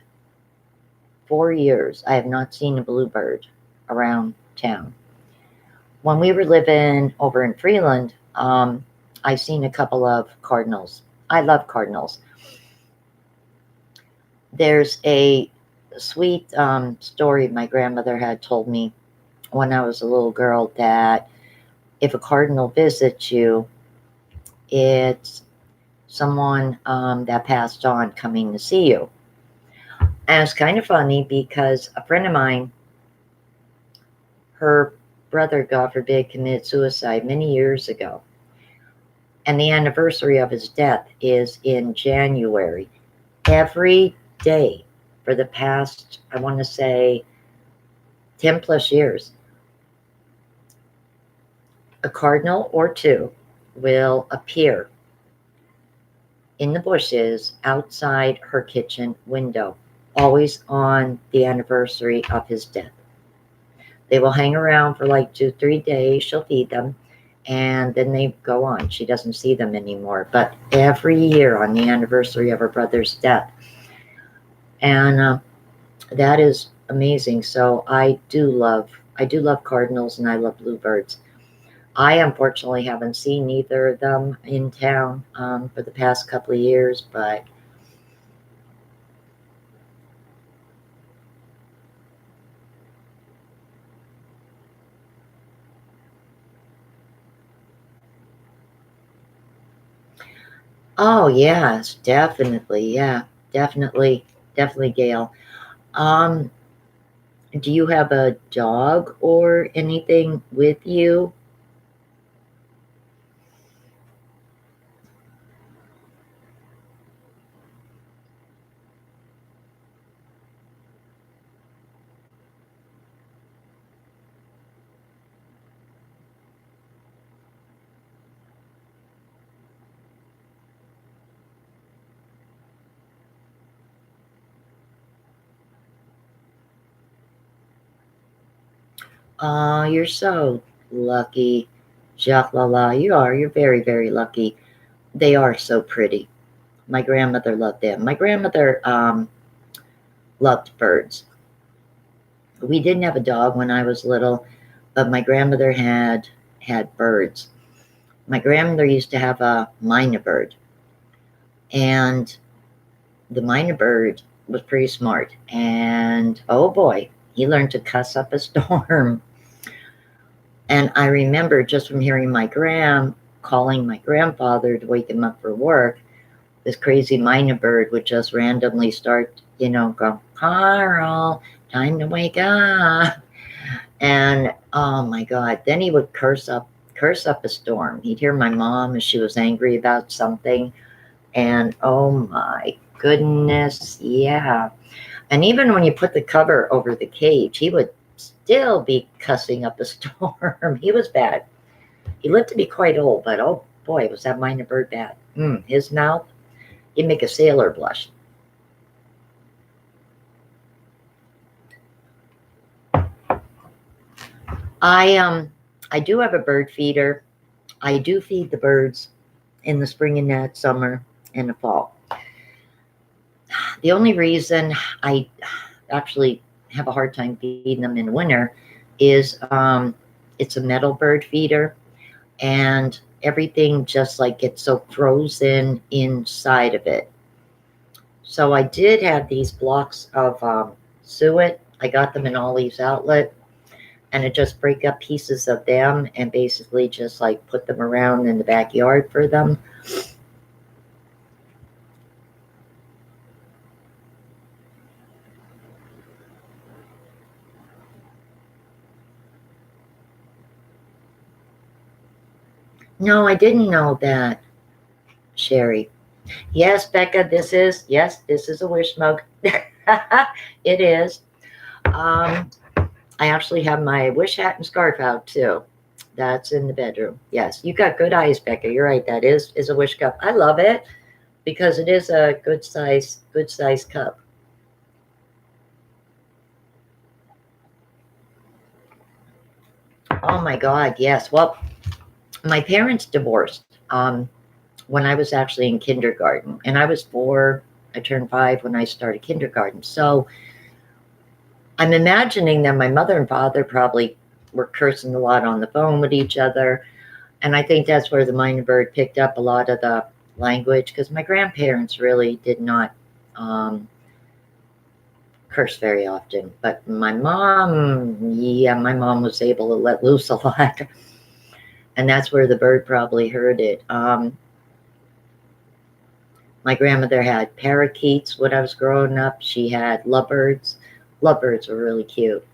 4 years. I have not seen a bluebird around town. When we were living over in Freeland, I seen a couple of cardinals. I love cardinals. There's a sweet story my grandmother had told me when I was a little girl that if a cardinal visits you, it's someone that passed on coming to see you. And it's kind of funny because a friend of mine, her brother, God forbid, committed suicide many years ago. And the anniversary of his death is in January. Every day for the past, I want to say, 10 plus years, a cardinal or two will appear in the bushes outside her kitchen window, always on the anniversary of his death. They will hang around for like 2, 3 days. She'll feed them and then they go on. She doesn't see them anymore. But every year on the anniversary of her brother's death. And that is amazing. So I do love cardinals and I love bluebirds. I unfortunately haven't seen either of them in town for the past couple of years, but oh yes, definitely, yeah, definitely, definitely, Gail. Um, do you have a dog or anything with you? Oh, you're so lucky, Jacques Lala. You are. You're very, very lucky. They are so pretty. My grandmother loved them. My grandmother loved birds. We didn't have a dog when I was little, but my grandmother had birds. My grandmother used to have a mynah bird, and the mynah bird was pretty smart. And oh boy, he learned to cuss up a storm. And I remember just from hearing my calling my grandfather to wake him up for work, this crazy mynah bird would just randomly start, go, Carl, time to wake up. And oh my God, then he would curse up a storm. He'd hear my mom as she was angry about something. And oh my goodness, yeah. And even when you put the cover over the cage, he would still be cussing up a storm. He was bad. He lived to be quite old, but oh boy, was that mynah bird bad. His mouth, he'd make a sailor blush. I do have a bird feeder. I do feed the birds in the spring and that summer and the fall. The only reason I actually have a hard time feeding them in the winter is it's a metal bird feeder, and everything just like gets so frozen inside of it. So I did have these blocks of suet. I got them in Ollie's Outlet, and I just break up pieces of them and basically just like put them around in the backyard for them. No, I didn't know that, Sherry. Yes, Becca, this is a wish mug. It is. I actually have my wish hat and scarf out too. That's in the bedroom. Yes, you got good eyes, Becca. You're right. That is a wish cup. I love it because it is a good size cup. Oh my God, yes. Well, my parents divorced when I was actually in kindergarten, and I was 4. I turned 5 when I started kindergarten. So I'm imagining that my mother and father probably were cursing a lot on the phone with each other. And I think that's where the minor bird picked up a lot of the language, because my grandparents really did not um, curse very often. But my mom, yeah, my mom was able to let loose a lot. And that's where the bird probably heard it. My grandmother had parakeets when I was growing up. She had lovebirds. Lovebirds were really cute.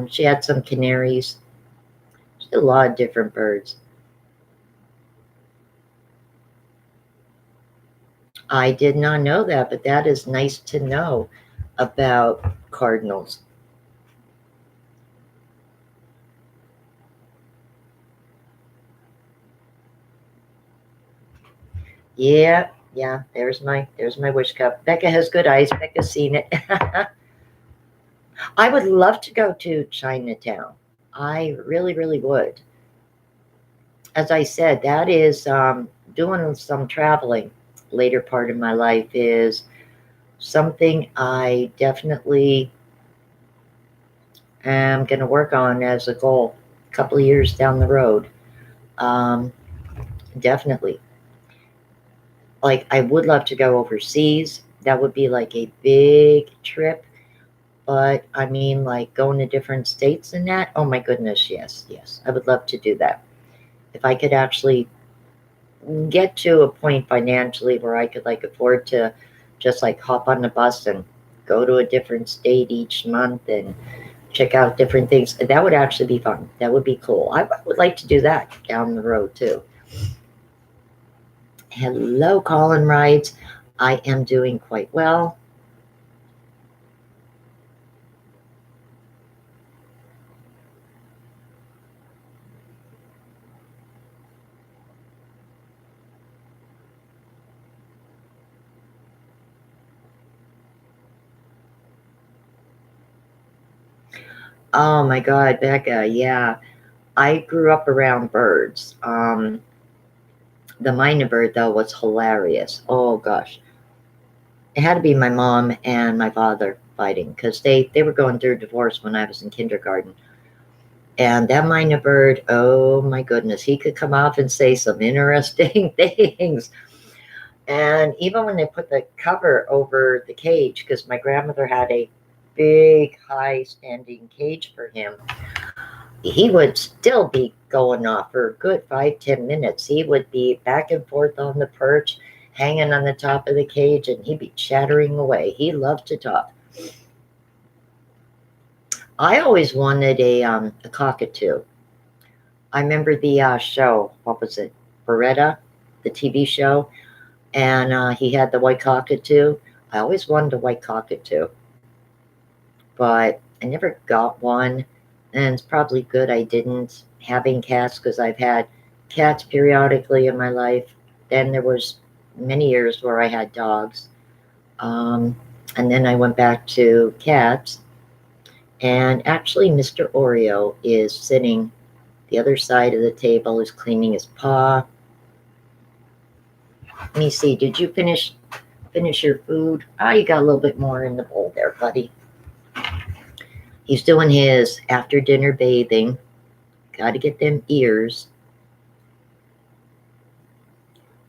She had some canaries. She had a lot of different birds. I did not know that, but that is nice to know about cardinals. Yeah, yeah. There's my wish cup. Becca has good eyes. Becca's seen it. I would love to go to Chinatown. I really, really would. As I said, that is doing some traveling later part of my life is something I definitely am going to work on as a goal a couple of years down the road. Um, Definitely. Like, I would love to go overseas. That would be like a big trip. But I mean, like going to different states and that. Oh my goodness, yes, yes. I would love to do that. If I could actually get to a point financially where I could like afford to just like hop on the bus and go to a different state each month and check out different things, that would actually be fun. That would be cool. I would like to do that down the road too. Hello, Colin writes, I am doing quite well. Oh my God, Becca, yeah. I grew up around birds. The minor bird, though, was hilarious. Oh gosh. It had to be my mom and my father fighting because they were going through a divorce when I was in kindergarten. And that minor bird, oh my goodness, he could come off and say some interesting things. And even when they put the cover over the cage, because my grandmother had a big, high standing cage for him, he would still be going off for a good 5-10 minutes. He would be back and forth on the perch, hanging on the top of the cage, and he'd be chattering away. He loved to talk. I always wanted a cockatoo. I remember the show. What was it? Beretta, the TV show, and he had the white cockatoo. I always wanted a white cockatoo, but I never got one, and it's probably good I didn't. Having cats, because I've had cats periodically in my life. Then there was many years where I had dogs, and then I went back to cats. And actually, Mr. Oreo is sitting the other side of the table, is cleaning his paw. Let me see, did you finish your food? Ah, you got a little bit more in the bowl there, buddy. He's doing his after dinner bathing. Got to get them ears.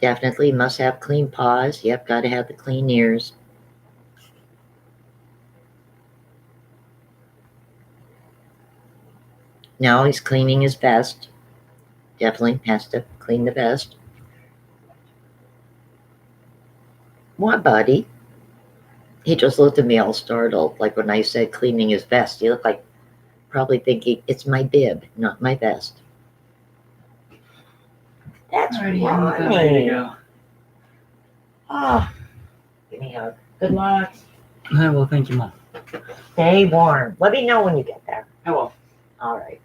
Definitely must have clean paws. Yep, got to have the clean ears. Now he's cleaning his vest. Definitely has to clean the vest. What, buddy? He just looked at me all startled, like when I said cleaning his vest. He looked like probably thinking it's my bib, not my vest. That's Alrighty, right. I'm ready to go. Oh, give me a hug. Good luck. Well, thank you, Mom. Stay warm. Let me know when you get there. I will. All right.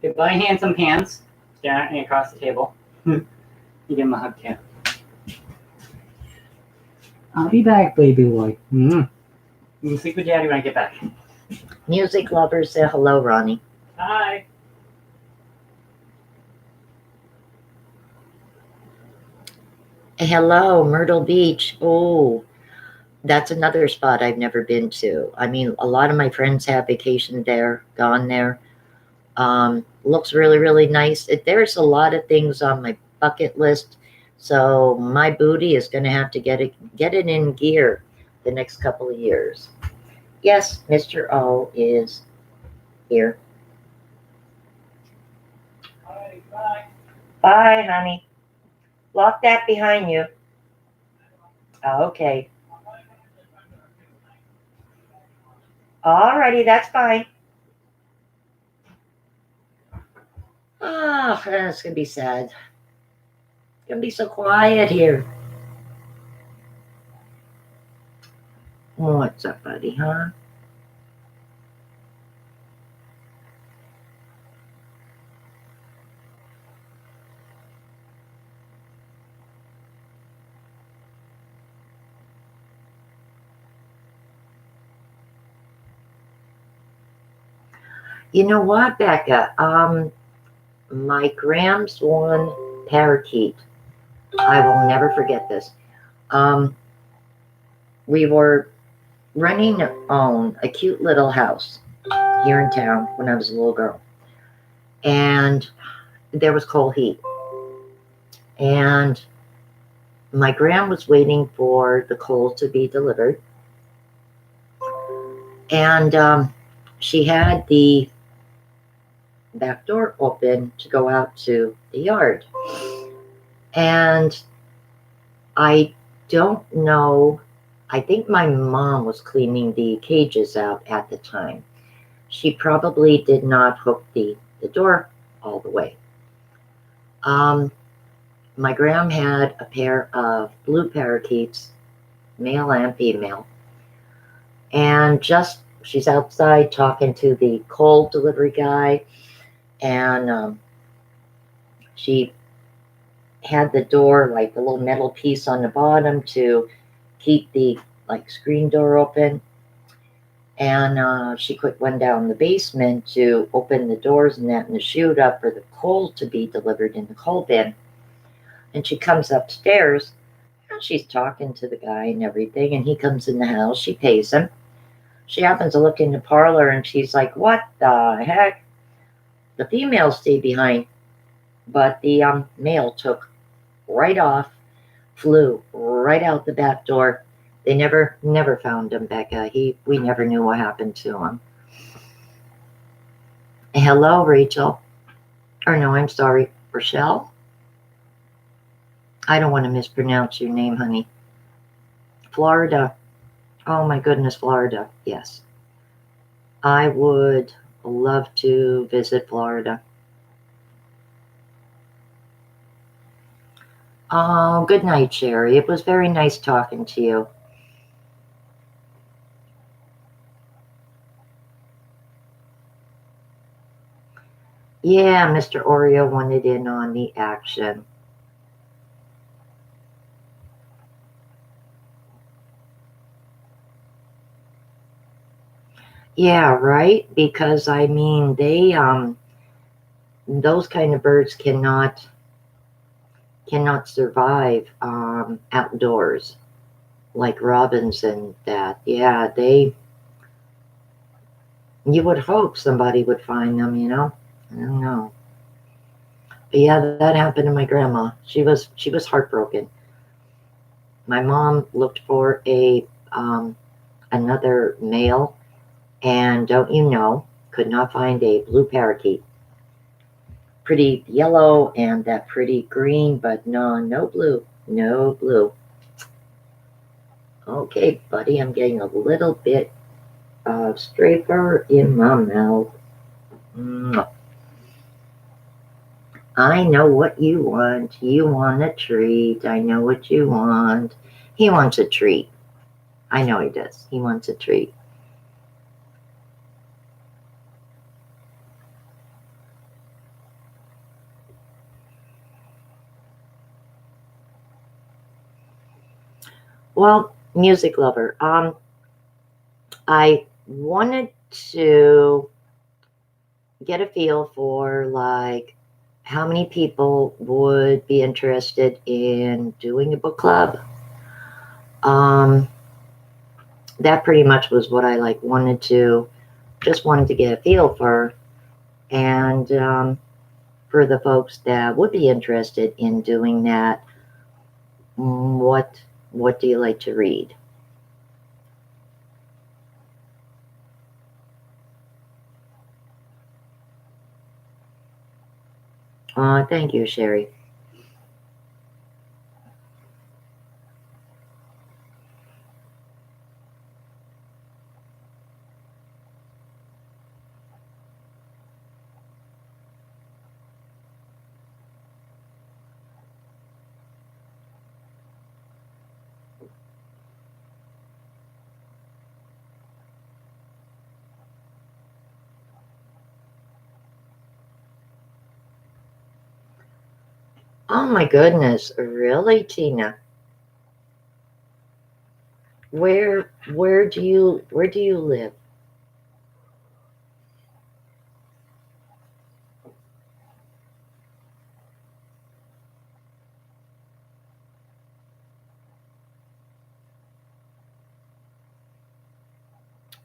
Goodbye, handsome pants. Staring at me across the table. You give him a hug, too. I'll be back, baby boy. You can sleep with Daddy when I get back. Music lovers, say hello, Ronnie. Hi. Hello, Myrtle Beach. Oh, that's another spot I've never been to. I mean, a lot of my friends have vacationed there, gone there. Looks really, really nice. There's a lot of things on my bucket list, so my booty is going to have to get it in gear the next couple of years. Yes, Mr. O is here. Bye. Bye, honey. Lock that behind you. Okay. Alrighty, that's fine. Oh, it's gonna be sad. It's gonna be so quiet here. What's up, buddy, huh? You know what, Becca? My Grams won parakeet. I will never forget this. We were running on a cute little house here in town when I was a little girl, and there was coal heat, and my gram was waiting for the coal to be delivered, and she had the back door open to go out to the yard. And I don't know, I think my mom was cleaning the cages out at the time. She probably did not hook the door all the way. My gram had a pair of blue parakeets, male and female, and just she's outside talking to the coal delivery guy, and she had the door, like the little metal piece on the bottom to keep the like screen door open. And she quick went down the basement to open the doors and that and the chute up for the coal to be delivered in the coal bin. And she comes upstairs and she's talking to the guy and everything. And he comes in the house. She pays him. She happens to look in the parlor and she's like, "What the heck?" The females stay behind, but the male took right off, flew right out the back door. They never found him, Becca. We never knew what happened to him. Hello, Rachel. Or no, I'm sorry, Rochelle. I don't want to mispronounce your name, honey. Florida. Oh my goodness, Florida. Yes. I would love to visit Florida. Oh, good night, Sherry. It was very nice talking to you. Yeah, Mr. Oreo wanted in on the action. Yeah, right? Because I mean, those kind of birds cannot survive outdoors like robins and that. Yeah, you would hope somebody would find them, you know? I don't know. But yeah, that happened to my grandma. She was heartbroken. My mom looked for a another male, and don't you know, could not find a blue parakeet. Pretty yellow and that pretty green, but no blue, no blue. Okay, buddy, I'm getting a little bit of stray fur in my mouth. Mwah. I know what you want. You want a treat. I know what you want. He wants a treat. I know he does. He wants a treat. Well, music lover. I wanted to get a feel for like how many people would be interested in doing a book club. Um, that pretty much was what I like wanted to get a feel for, and for the folks that would be interested in doing that, what do you like to read? Thank you, Sherry. Oh my goodness, really, Tina? Where do you live?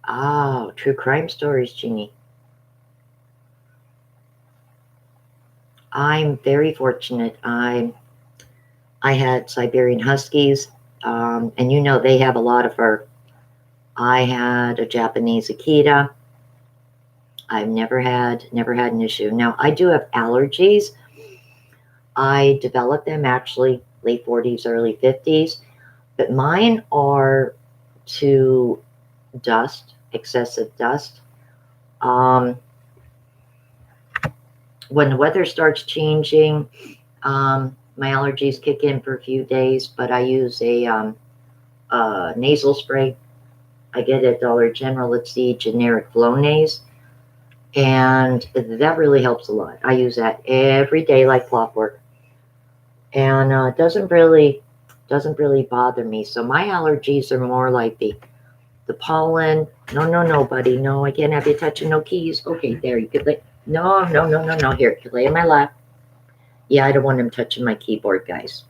Oh, true crime stories, Jeannie. I'm very fortunate. I had Siberian Huskies, and you know they have a lot of fur. I had a Japanese Akita. I've never had an issue. Now I do have allergies. I developed them actually late 40s, early 50s, but mine are to dust, excessive dust. Um, when the weather starts changing, my allergies kick in for a few days, but I use a nasal spray. I get it at Dollar General. It's the generic Flonase, and that really helps a lot. I use that every day like clockwork, and it doesn't really bother me. So my allergies are more like the pollen. No, no, no, buddy. No, I can't have you touching no keys. Okay, there you could lay. No, no, no, no, no. Here, you lay in my lap. Yeah, I don't want him touching my keyboard, guys.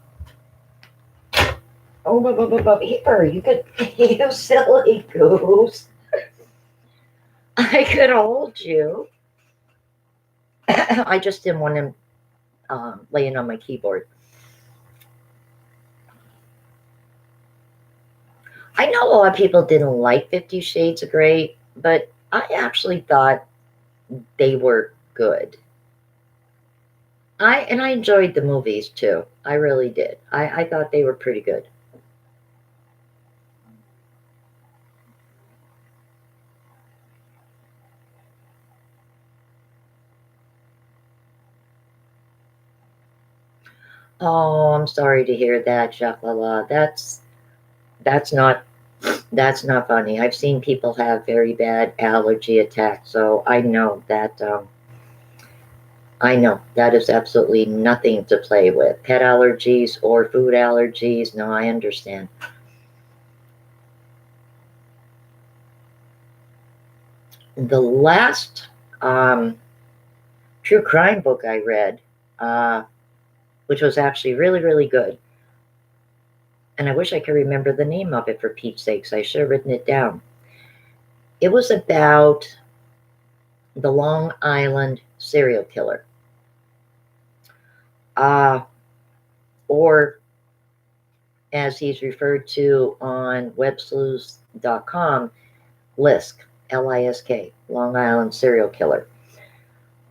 Oh, here, you could, you silly goose. I could hold you. I just didn't want him laying on my keyboard. I know a lot of people didn't like 50 Shades of Grey, but I actually thought they were good. I enjoyed the movies too. I really did. I thought they were pretty good. Oh, I'm sorry to hear that, Jacques Lala. That's not that's not funny. I've seen people have very bad allergy attacks, so I know that is absolutely nothing to play with. Pet allergies or food allergies. No, I understand. The last true crime book I read, which was actually really, really good, and I wish I could remember the name of it for Pete's sakes. I should have written it down. It was about the Long Island serial killer, or as he's referred to on websleuths.com, Lisk, Lisk, Long Island serial killer.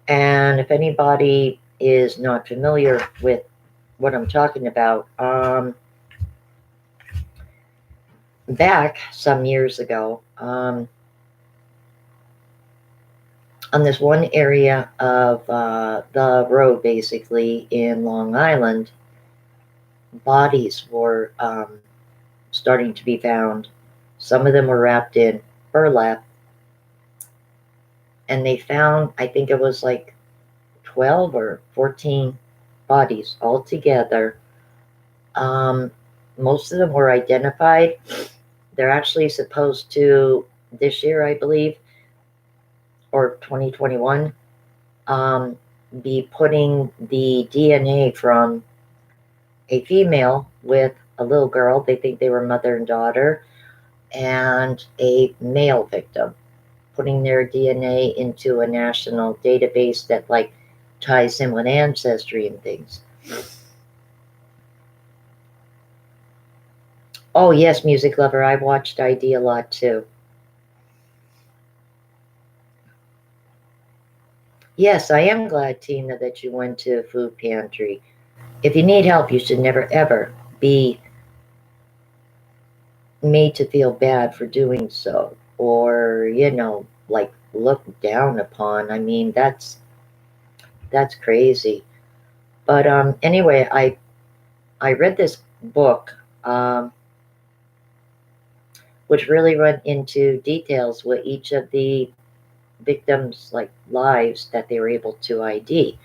And if anybody is not familiar with what I'm talking about, back some years ago, on this one area of the road, basically in Long Island, bodies were starting to be found. Some of them were wrapped in burlap, and they found, I think it was like 12 or 14 bodies altogether. Most of them were identified. They're actually supposed to, this year, I believe, or 2021, be putting the DNA from a female with a little girl, they think they were mother and daughter, and a male victim, putting their DNA into a national database that like ties in with ancestry and things. Oh yes, music lover, I watched ID a lot too. Yes, I am glad, Tina, that you went to food pantry. If you need help, you should never ever be made to feel bad for doing so, or like looked down upon. I mean, that's crazy. But anyway, I read this book, which really went into details with each of the victims' like lives that they were able to ID,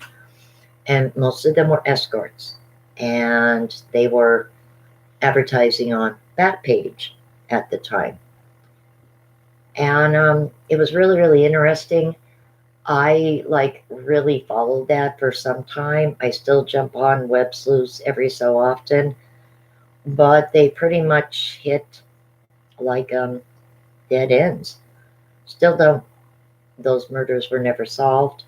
and most of them were escorts, and they were advertising on that page at the time. And it was really, really interesting. I like really followed that for some time. I still jump on web sleuths every so often, but they pretty much hit like dead ends. Still don't, those murders were never solved.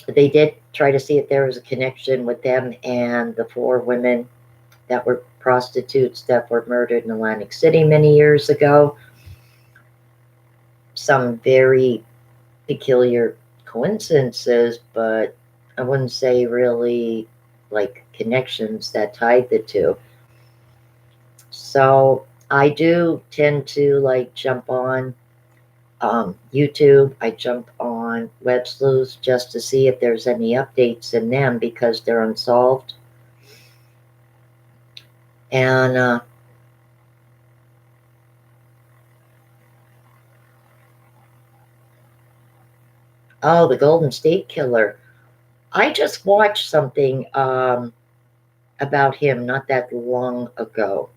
They did try to see if there was a connection with them and the 4 women that were prostitutes that were murdered in Atlantic City many years ago. Some very peculiar coincidences, but I wouldn't say really like connections that tied the two. So I do tend to like jump on YouTube. I jump on web sleuths just to see if there's any updates in them because they're unsolved. And oh, the Golden State Killer. I just watched something about him not that long ago.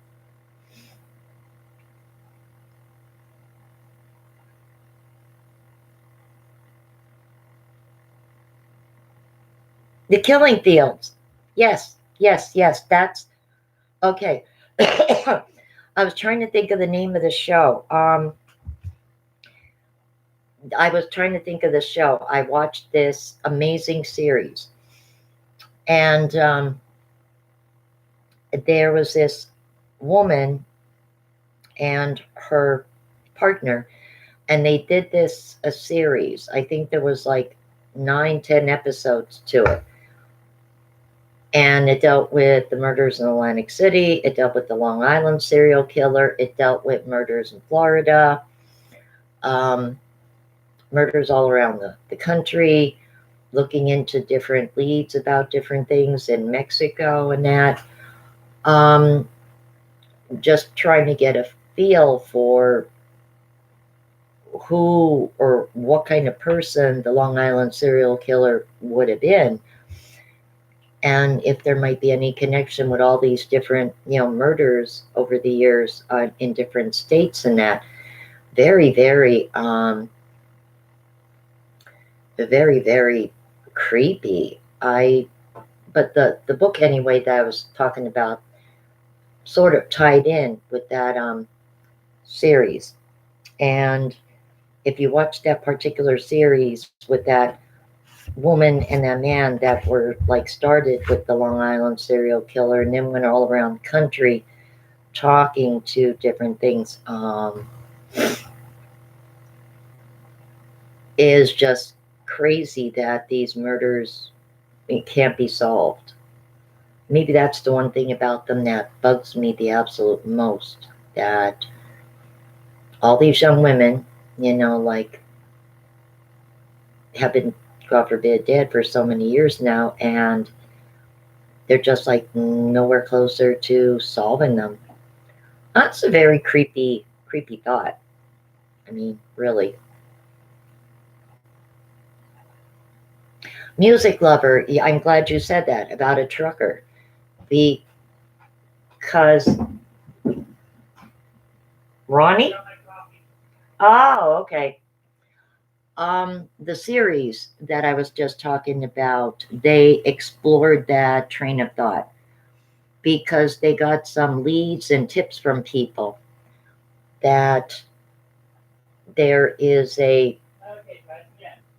The Killing Fields. Yes, yes, yes. That's okay. I was trying to think of the name of the show. I was trying to think of the show. I watched this amazing series, and there was this woman and her partner, and they did this a series. I think there was like 9, 10 episodes to it. And it dealt with the murders in Atlantic City. It dealt with the Long Island serial killer. It dealt with murders in Florida, murders all around the country, looking into different leads about different things in Mexico and that. Just trying to get a feel for who or what kind of person the Long Island serial killer would have been, and if there might be any connection with all these different murders over the years in different states. And that very, very very, very creepy. But the book anyway that I was talking about sort of tied in with that series. And if you watch that particular series with that woman and that man that were like started with the Long Island serial killer and then went all around the country talking to different things, is just crazy that these murders, it can't be solved. Maybe that's the one thing about them that bugs me the absolute most, that all these young women, like, have been, God forbid, dead for so many years now, and they're just like nowhere closer to solving them. That's a very creepy, creepy thought. I mean, really. Music lover, yeah, I'm glad you said that about a trucker. Because Ronnie? Oh, okay. The series that I was just talking about, they explored that train of thought because they got some leads and tips from people that there is a,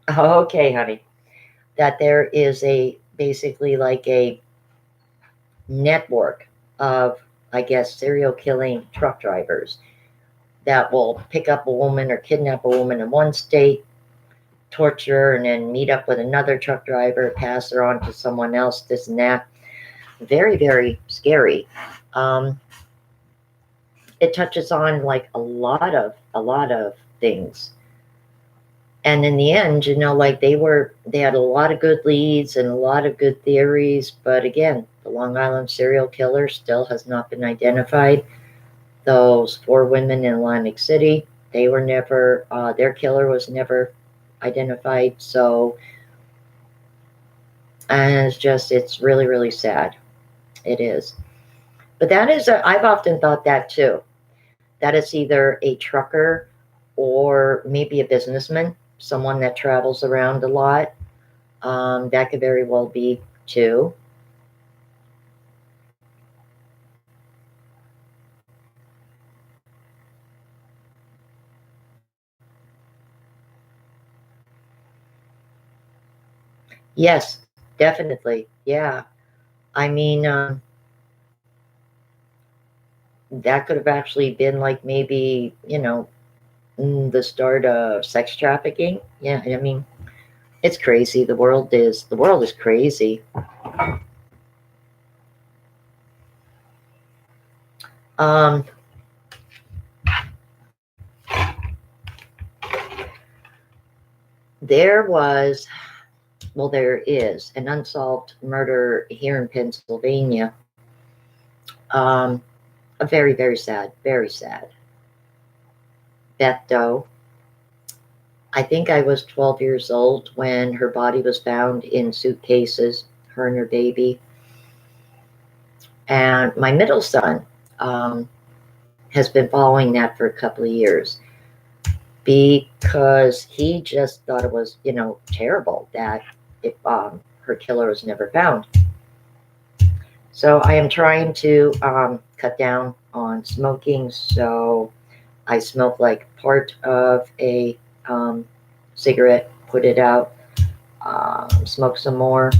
oh, okay, honey, that there is a basically like a network of, I guess, serial killing truck drivers that will pick up a woman or kidnap a woman in one state, torture her, and then meet up with another truck driver, pass her on to someone else, this and that. Very, very scary. Um, it touches on like a lot of things. And in the end, like they had a lot of good leads and a lot of good theories. But again, the Long Island serial killer still has not been identified. Those 4 women in Atlantic City, they were never, their killer was never identified. So, and it's really, really sad. It is. But I've often thought that too. That it's either a trucker or maybe a businessman, someone that travels around a lot. That could very well be too. Yes, definitely. Yeah. I mean, that could have actually been like maybe, the start of sex trafficking. Yeah. I mean, it's crazy. The world is crazy. Um, there was, well, there is an unsolved murder here in Pennsylvania. Um, a very, very sad, very sad. Beth Doe. I think I was 12 years old when her body was found in suitcases, her and her baby. And my middle son has been following that for a couple of years because he just thought it was, terrible that her killer was never found. So I am trying to cut down on smoking. So I smoke like part of a cigarette, put it out, smoke some more.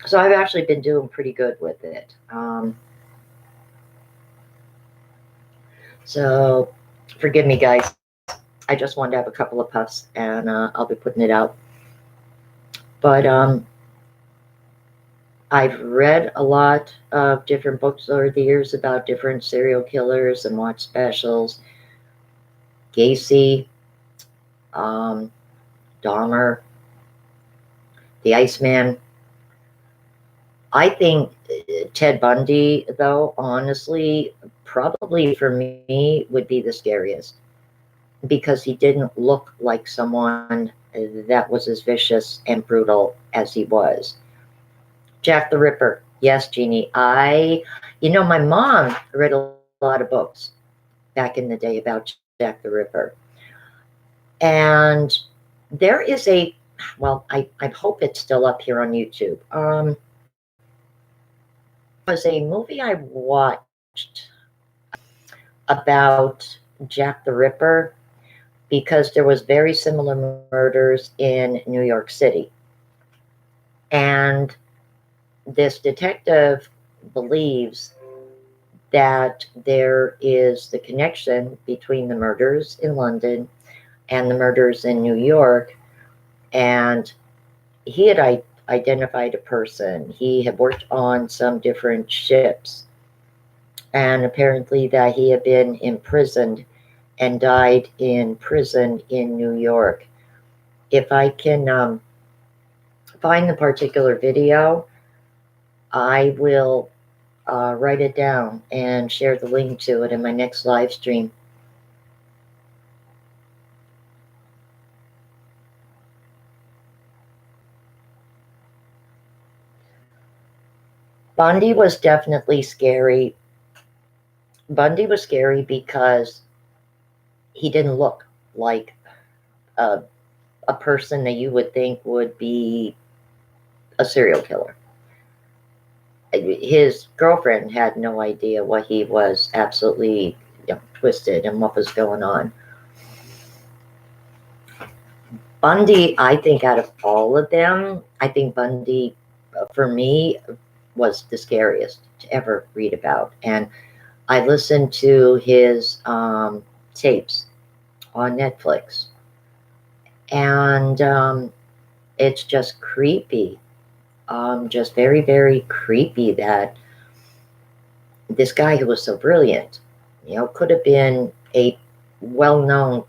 So I've actually been doing pretty good with it. So forgive me, guys. I just wanted to have a couple of puffs, and I'll be putting it out. But I've read a lot of different books over the years about different serial killers and watched specials. Gacy, um, Dahmer, the Iceman. I think Ted Bundy, though, honestly, probably for me, would be the scariest because he didn't look like someone that was as vicious and brutal as he was. Jack the Ripper. Yes, Jeannie. My mom read a lot of books back in the day about Jack the Ripper. And there is well, I hope it's still up here on YouTube. Was a movie I watched about Jack the Ripper because there was very similar murders in New York City. And this detective believes that there is the connection between the murders in London and the murders in New York. And he had identified a person. He had worked on some different ships. And apparently that he had been imprisoned and died in prison in New York. If I can find the particular video, I will write it down and share the link to it in my next live stream. Bundy was definitely scary. Bundy was scary because he didn't look like a person that you would think would be a serial killer. His girlfriend had no idea what he was absolutely twisted and what was going on. Bundy, I think out of all of them, I think Bundy, for me, was the scariest to ever read about. And I listened to his tapes on Netflix. And it's just creepy. Just very, very creepy that this guy who was so brilliant, could have been a well-known,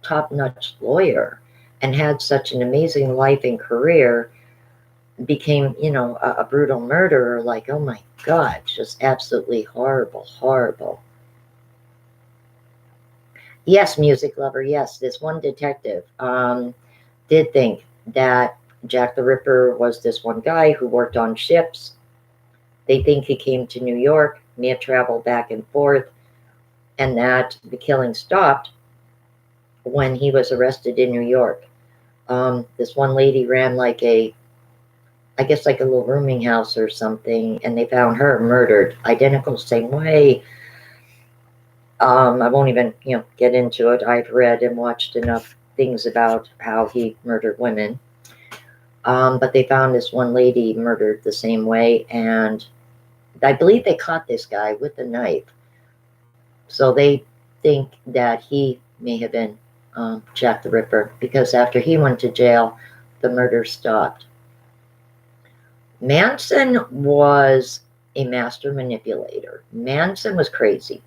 top-notch lawyer and had such an amazing life and career, became, a brutal murderer. Like, oh my God, just absolutely horrible, horrible. Yes, music lover, yes, this one detective did think that Jack the Ripper was this one guy who worked on ships. They think he came to New York, may have traveled back and forth, and that the killing stopped when he was arrested in New York. This one lady ran I guess like a little rooming house or something, and they found her murdered, identical, same way. I won't even, get into it. I've read and watched enough things about how he murdered women. But they found this one lady murdered the same way, and I believe they caught this guy with a knife. So they think that he may have been Jack the Ripper, because after he went to jail, the murder stopped. Manson was a master manipulator. Manson was crazy,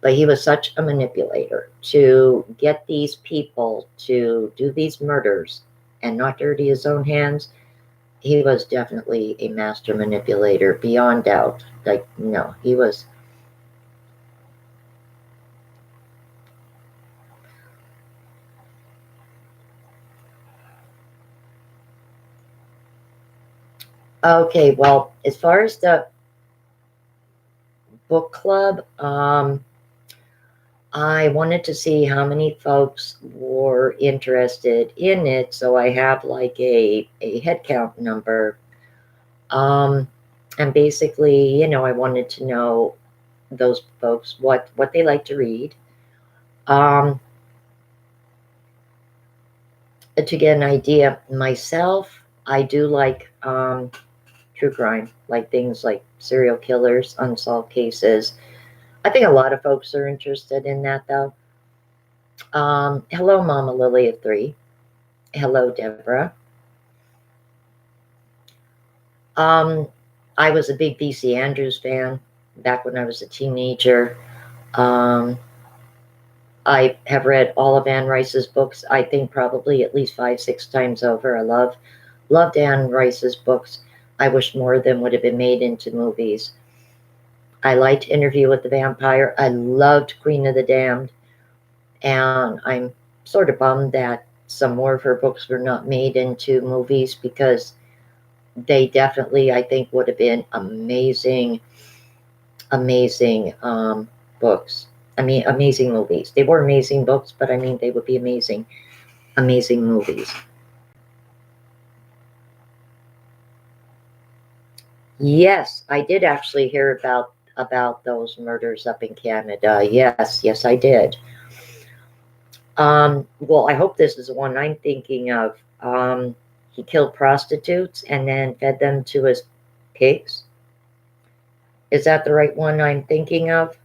but he was such a manipulator to get these people to do these murders and not dirty his own hands. He was definitely a master manipulator, beyond doubt. Like, no, he was. Okay, well, as far as the book club, I wanted to see how many folks were interested in it, so I have like a head count number. And basically, I wanted to know those folks what they like to read. To get an idea myself, I do like true crime, like things like serial killers, unsolved cases. I think a lot of folks are interested in that, though. Hello, Mama Lily of 3. Hello, Deborah. I was a big V.C. Andrews fan back when I was a teenager. I have read all of Anne Rice's books, I think probably at least 5, 6 times over. I loved Anne Rice's books. I wish more of them would have been made into movies. I liked Interview with the Vampire. I loved Queen of the Damned. And I'm sort of bummed that some more of her books were not made into movies, because they definitely, I think, would have been amazing, amazing books. I mean, amazing movies. They were amazing books, but I mean, they would be amazing, amazing movies. Yes, I did actually hear about those murders up in Canada. Yes, I did. Well, I hope this is the one I'm thinking of. He killed prostitutes and then fed them to his pigs. Is that the right one I'm thinking of?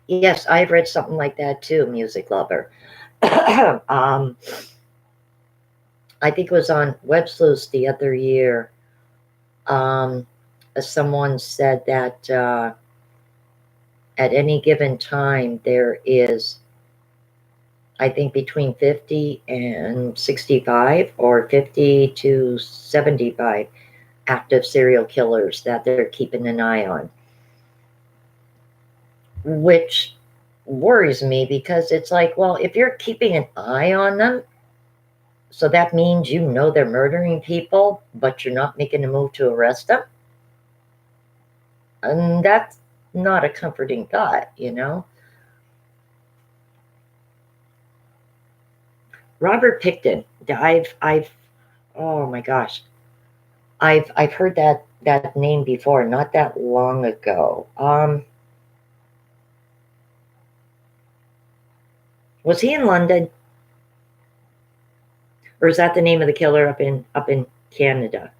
Yes, I've read something like that too, Music Lover. I think it was on Web Sleuths the other year. Um, Someone said that at any given time there is, I think, between 50 and 65 or 50 to 75 active serial killers that they're keeping an eye on, which worries me because it's like, well, if you're keeping an eye on them, so that means you know they're murdering people, but you're not making a move to arrest them. And that's not a comforting thought, you know? Robert Pickton. Oh my gosh. I've heard that name before, not that long ago. Was he in London? Or is that the name of the killer up in Canada?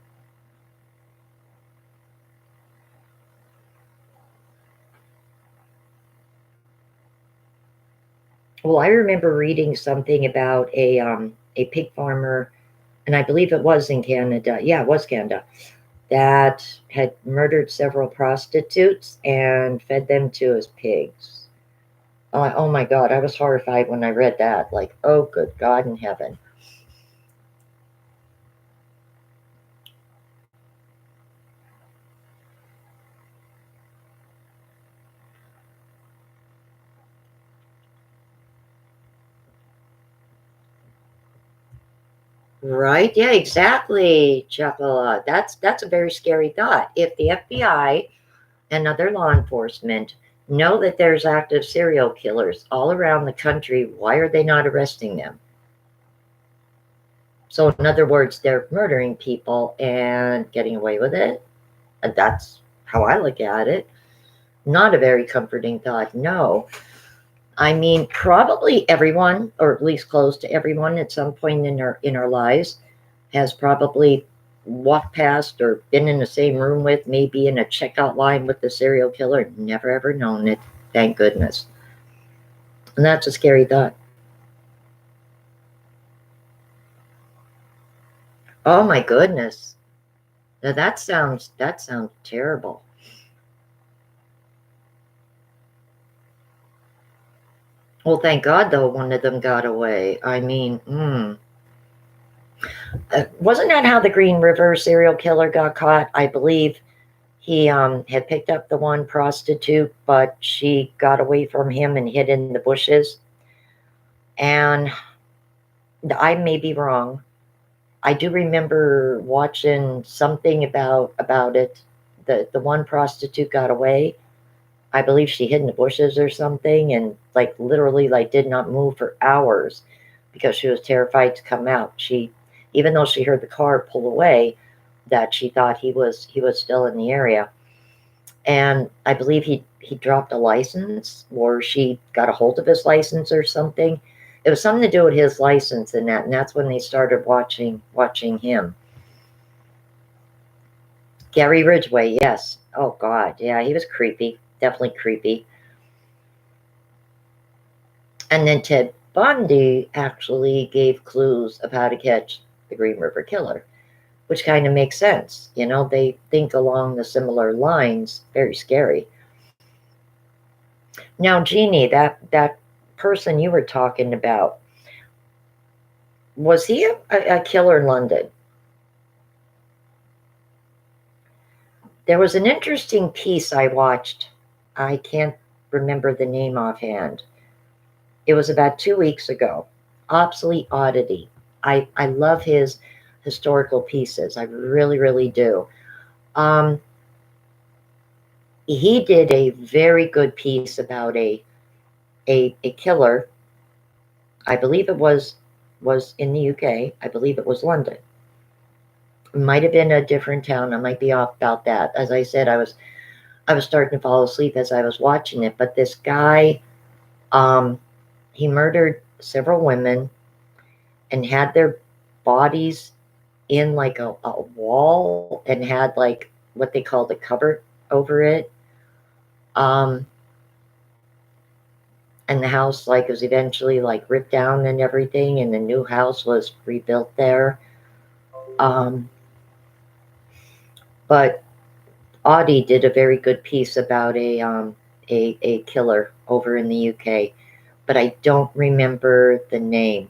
Well, I remember reading something about a pig farmer, and I believe it was in Canada. Yeah, it was Canada, that had murdered several prostitutes and fed them to his pigs. Oh my God, I was horrified when I read that. Like, oh, good God in heaven. Right? Yeah, exactly, Chuckle. That's a very scary thought. If the FBI and other law enforcement know that there's active serial killers all around the country, why are they not arresting them? So, in other words, they're murdering people and getting away with it. And that's how I look at it. Not a very comforting thought, no. I mean, probably everyone, or at least close to everyone at some point in our lives, has probably walked past or been in the same room with, maybe in a checkout line with the serial killer, never ever known it, thank goodness. And that's a scary thought. Oh my goodness. Now that sounds terrible. Well, thank God though one of them got away. I mean, wasn't that how the Green River serial killer got caught? I believe he had picked up the one prostitute, but she got away from him and hid in the bushes. And I may be wrong. I do remember watching something about it. The one prostitute got away. I believe she hid in the bushes or something, and like literally like did not move for hours because she was terrified to come out. She, even though she heard the car pull away, that she thought he was still in the area. And I believe he dropped a license, or she got a hold of his license or something. It was something to do with his license and that's when they started watching him. Gary Ridgway, yes. Oh God, yeah, he was creepy, definitely creepy. And then Ted Bundy actually gave clues of how to catch the Green River Killer, which kind of makes sense. You know, they think along the similar lines. Very scary. Now, Jeannie, that person you were talking about, was he a killer in London? There was an interesting piece I watched. I can't remember the name offhand. It was about 2 weeks ago. Obsolete Oddity. I love his historical pieces. I really, really do. Um, he did a very good piece about a killer. I believe it was in the UK. I believe it was London. It might have been a different town. I might be off about that. As I said, I was starting to fall asleep as I was watching it. But this guy, um, he murdered several women and had their bodies in like a wall and had like what they called a cupboard over it. Um, and the house like was eventually like ripped down and everything, and the new house was rebuilt there. Um, but Audie did a very good piece about a killer over in the UK, but I don't remember the name.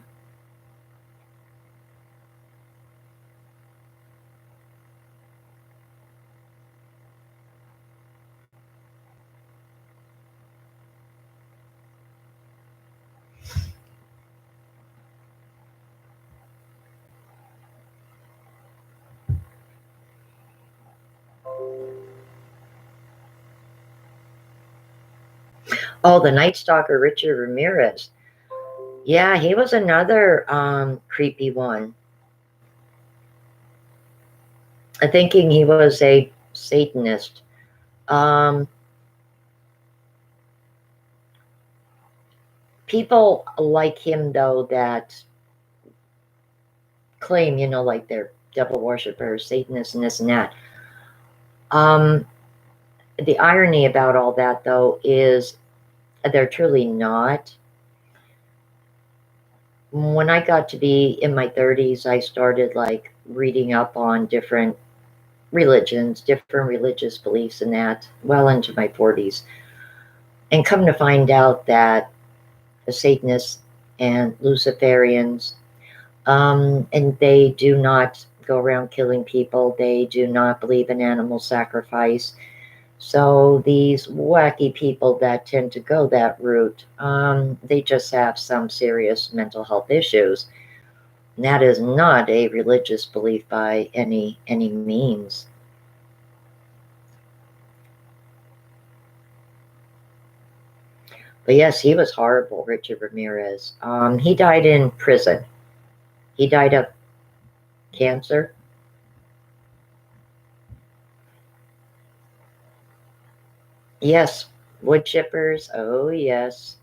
Oh, the Night Stalker, Richard Ramirez. Yeah, he was another creepy one. Thinking he was a Satanist. Um, People like him though that claim, like they're devil worshippers, Satanists, and this and that. Um, the irony about all that though is they're truly not. When I got to be in my 30s, I started like reading up on different religions, different religious beliefs, and that well into my 40s. And come to find out that the Satanists and Luciferians, and they do not go around killing people. They do not believe in animal sacrifice. So these wacky people that tend to go that route, they just have some serious mental health issues. And that is not a religious belief by any means. But yes, he was horrible, Richard Ramirez. He died in prison. He died of cancer. Yes, wood chippers. Oh yes.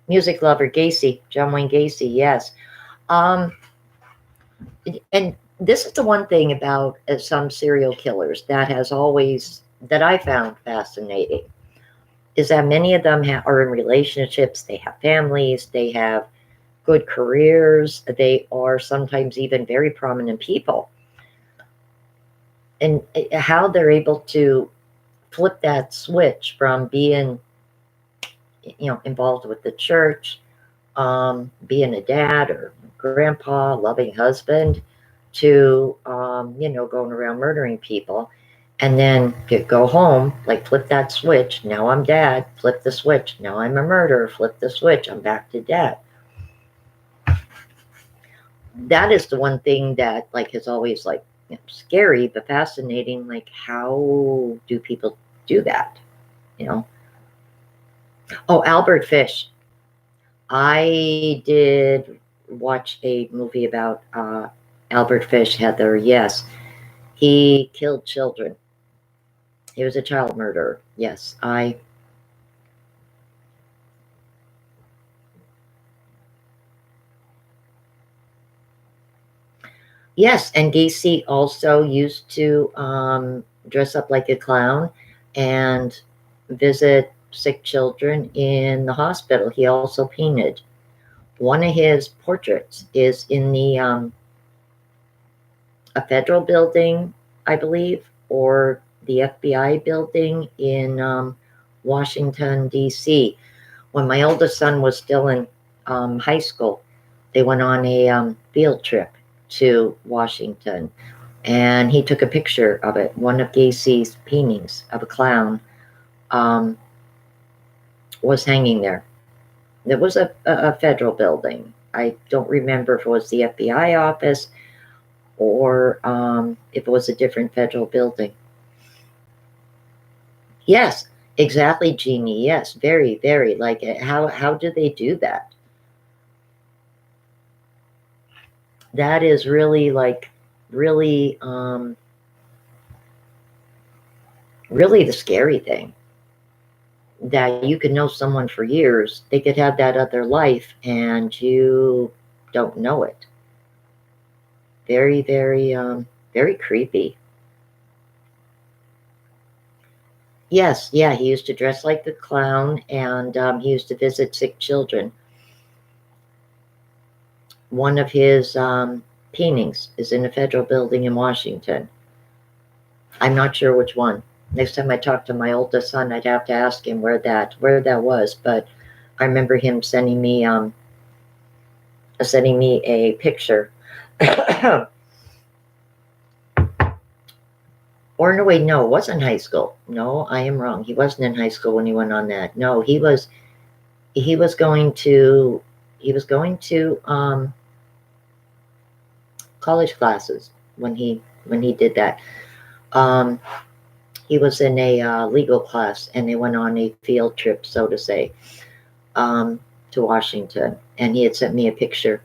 Music lover Gacy, John Wayne Gacy. Yes. Um, and this is the one thing about some serial killers that has always that I found fascinating is that many of them are in relationships. They have families. They have good careers. They are sometimes even very prominent people. And how they're able to flip that switch from being, involved with the church, being a dad or grandpa, loving husband, to, going around murdering people. And then go home, like flip that switch. Now I'm dad. Flip the switch. Now I'm a murderer. Flip the switch. I'm back to dad. That is the one thing that like is always like scary but fascinating. Like how do people do that? You know. Oh, Albert Fish. I did watch a movie about Albert Fish, Heather. Yes, he killed children. He was a child murderer. Yes, I. Yes, and Gacy also used to dress up like a clown and visit sick children in the hospital. He also painted. One of his portraits is in the a federal building, I believe, or the FBI building in Washington, D.C. When my oldest son was still in high school, they went on a field trip to Washington, and he took a picture of it. One of Gacy's paintings of a clown um, was hanging there. It was a federal building. I don't remember if it was the FBI office or if it was a different federal building. Yes, exactly, Jeannie. Yes, very, very. Like, how do they do that? That is really like, really, really the scary thing. That you could know someone for years, they could have that other life, and you don't know it. Very, very, very creepy. Yes, yeah, he used to dress like the clown, and he used to visit sick children. One of his paintings is in a federal building in Washington. I'm not sure which one. Next time I talk to my oldest son, I'd have to ask him where that was. But I remember him sending me a picture. Or no, wait, no, it wasn't high school. No, I am wrong. He wasn't in high school when he went on that. No, he was going to college classes when he did that. Um, he was in a legal class, and they went on a field trip, so to say, um, to Washington, and he had sent me a picture.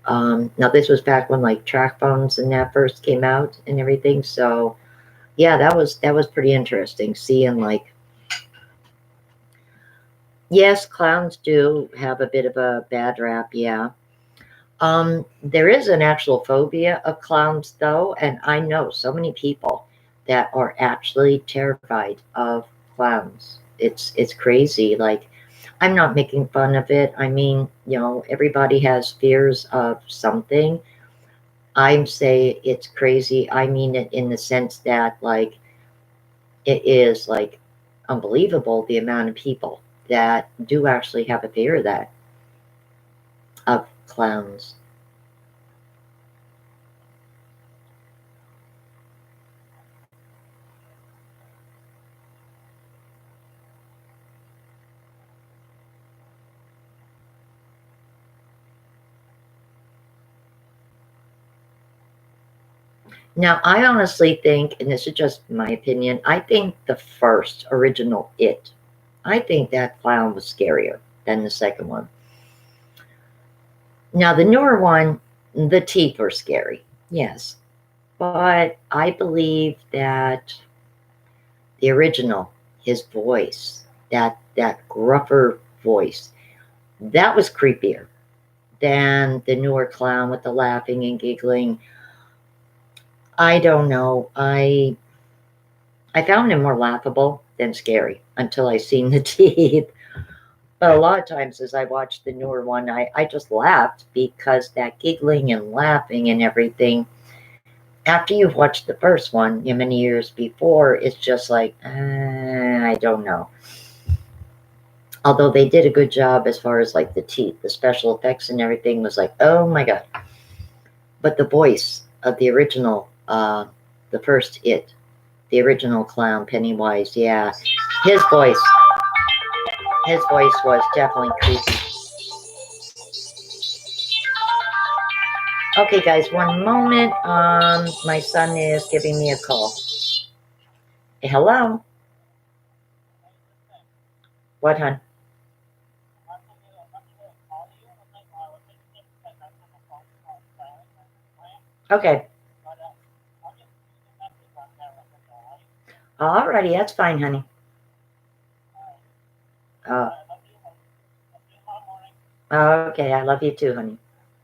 Now this was back when like track phones and that first came out and everything. So yeah, that was pretty interesting seeing like, yes, clowns do have a bit of a bad rap, yeah. There is an actual phobia of clowns, though, and I know so many people that are actually terrified of clowns. It's crazy. Like, I'm not making fun of it. I mean, everybody has fears of something. I'm say it's crazy. I mean it in the sense that like it is like unbelievable the amount of people that do actually have a fear of that, of clowns. Now, I honestly think, and this is just my opinion, I think the first original It, I think that clown was scarier than the second one. Now, the newer one, the teeth were scary, yes. But I believe that the original, his voice, that gruffer voice, that was creepier than the newer clown with the laughing and giggling. I don't know. I found him more laughable than scary until I seen the teeth. But a lot of times as I watched the newer one, I just laughed because that giggling and laughing and everything, after you've watched the first one, many years before, it's just like, I don't know. Although they did a good job as far as like the teeth, the special effects and everything was like, oh my God. But the voice of the original, the first It, the original clown, Pennywise, yeah, his voice his voice was definitely creepy. Okay, guys, one moment. My son is giving me a call. Hello? What, hon? Okay. Alrighty, that's fine, honey. Uh, okay, I love you too, honey.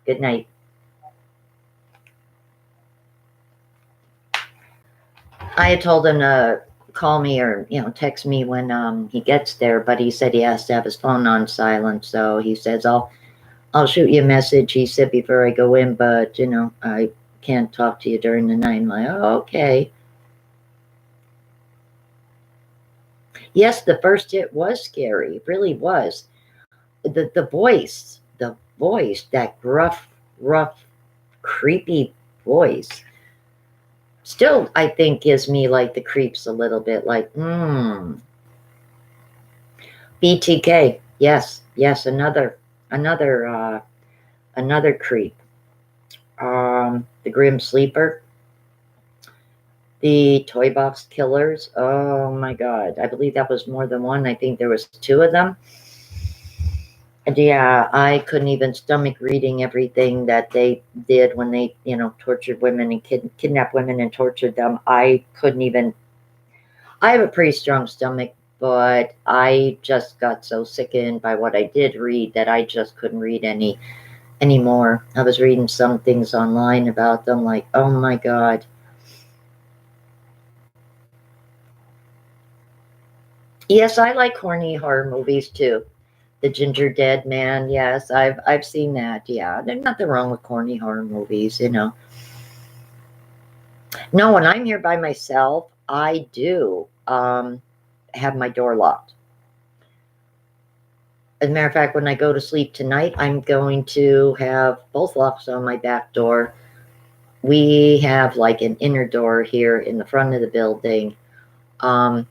Good night. I had told him to call me or text me when he gets there, but he said he has to have his phone on silent. So he says I'll shoot you a message. He said before I go in, but I can't talk to you during the night. I'm like, oh, okay. Yes, the first It was scary. It really was. The voice, that gruff, rough, creepy voice, still I think gives me like the creeps a little bit. Like, BTK. Yes, yes, another, another creep. The Grim Sleeper, the Toy Box Killers. Oh my God. I believe that was more than one. I think there was two of them. And yeah, I couldn't even stomach reading everything that they did when they, tortured women and kidnapped women and tortured them. I couldn't even. I have a pretty strong stomach, but I just got so sickened by what I did read that I just couldn't read anymore. I was reading some things online about them, like, oh my God. Yes, I like corny horror movies too. The Ginger Dead Man, yes, I've seen that. Yeah, there's nothing wrong with corny horror movies. No, when I'm here by myself, I do have my door locked. As a matter of fact, when I go to sleep tonight, I'm going to have both locks on my back door. We have like an inner door here in the front of the building. Um,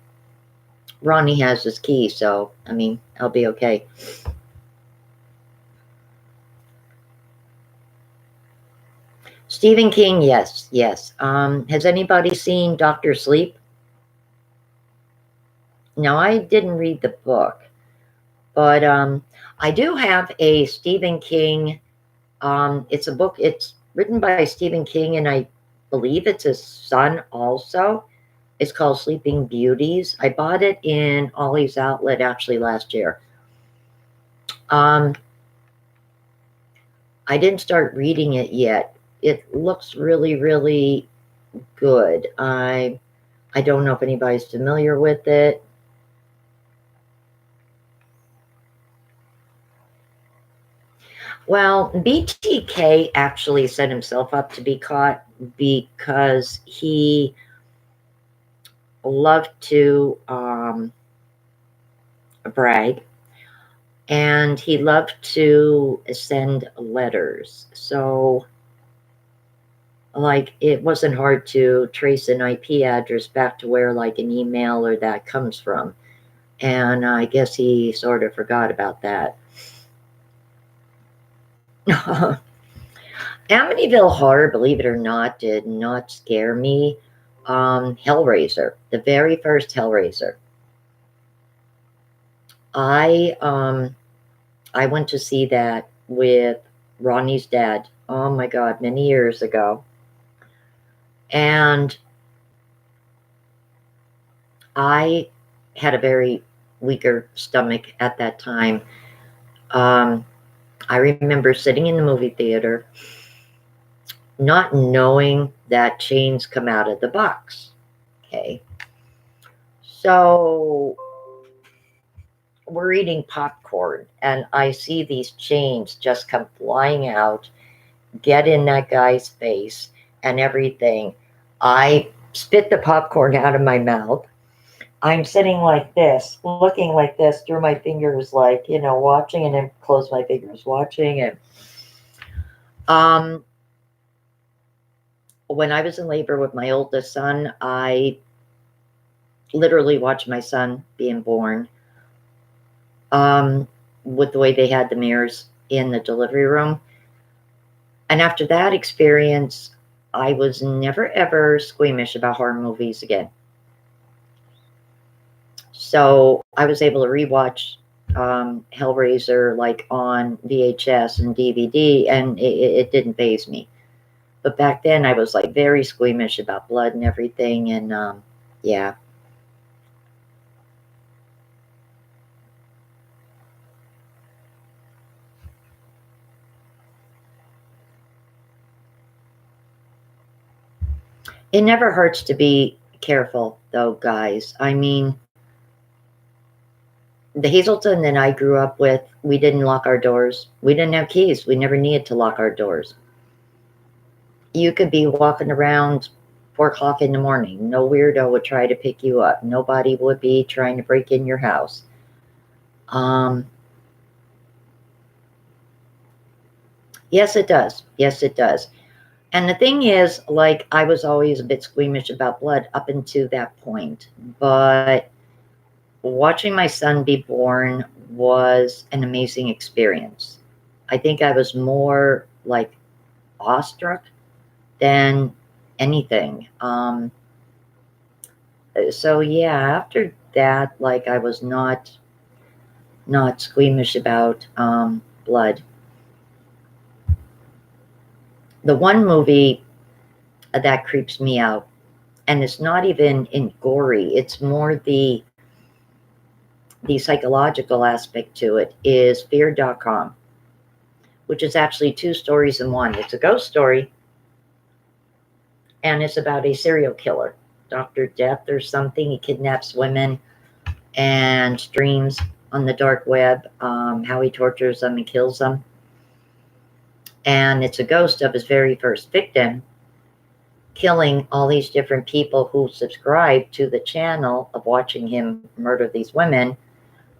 Ronnie has his key, so I mean, I'll be okay. Stephen King, yes, yes. Has anybody seen Doctor Sleep? No, I didn't read the book, but I do have a Stephen King. It's a book. It's written by Stephen King, and I believe it's his son also. It's called Sleeping Beauties. I bought it in Ollie's Outlet actually last year. Um, I didn't start reading it yet. It looks really, really good. I don't know if anybody's familiar with it. Well, BTK actually set himself up to be caught because he loved to brag, and he loved to send letters. So, like, it wasn't hard to trace an IP address back to where, like, an email or that comes from. And I guess he sort of forgot about that. Amityville Horror, believe it or not, did not scare me. Hellraiser, the very first Hellraiser. I went to see that with Ronnie's dad. Oh my God, many years ago. And I had a very weaker stomach at that time. I remember sitting in the movie theater, not knowing that chains come out of the box. Okay. So we're eating popcorn, and I see these chains just come flying out, get in that guy's face and everything. I spit the popcorn out of my mouth. I'm sitting like this, looking like this through my fingers, like, watching, and then close my fingers, watching. And when I was in labor with my oldest son, I literally watched my son being born. With the way they had the mirrors in the delivery room. And after that experience, I was never ever squeamish about horror movies again. So I was able to rewatch Hellraiser like on VHS and DVD, and it didn't faze me. But back then, I was like very squeamish about blood and everything, and yeah. It never hurts to be careful, though, guys. I mean, the Hazelton that I grew up with, we didn't lock our doors. We didn't have keys. We never needed to lock our doors. You could be walking around 4 o'clock in the morning. No weirdo would try to pick you up. Nobody would be trying to break in your house. Yes, it does. Yes, it does. And the thing is, like, I was always a bit squeamish about blood up until that point. But watching my son be born was an amazing experience. I think I was more like awestruck than anything. So yeah, after that, like I was not squeamish about blood. The one movie that creeps me out, and it's not even in gory, it's more the psychological aspect to it, is fear.com, which is actually two stories in one. It's a ghost story, and it's about a serial killer, Dr. Death or something. He kidnaps women and streams on the dark web how he tortures them and kills them. And it's a ghost of his very first victim, killing all these different people who subscribe to the channel of watching him murder these women.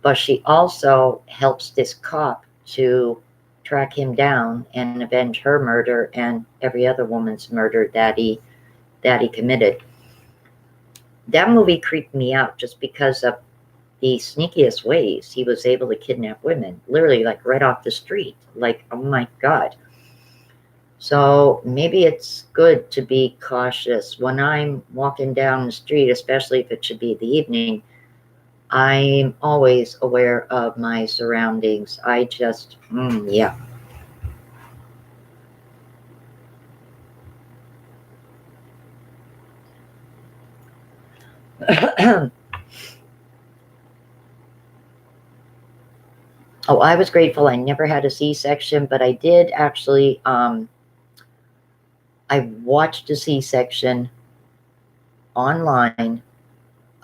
But she also helps this cop to track him down and avenge her murder and every other woman's murder that he committed. That movie creeped me out just because of the sneakiest ways he was able to kidnap women, literally like right off the street. Like, oh my God. So maybe it's good to be cautious. When I'm walking down the street, especially if it should be the evening, I'm always aware of my surroundings. I just, yeah. Oh, I was grateful I never had a C-section, but I did actually, I watched a C-section online,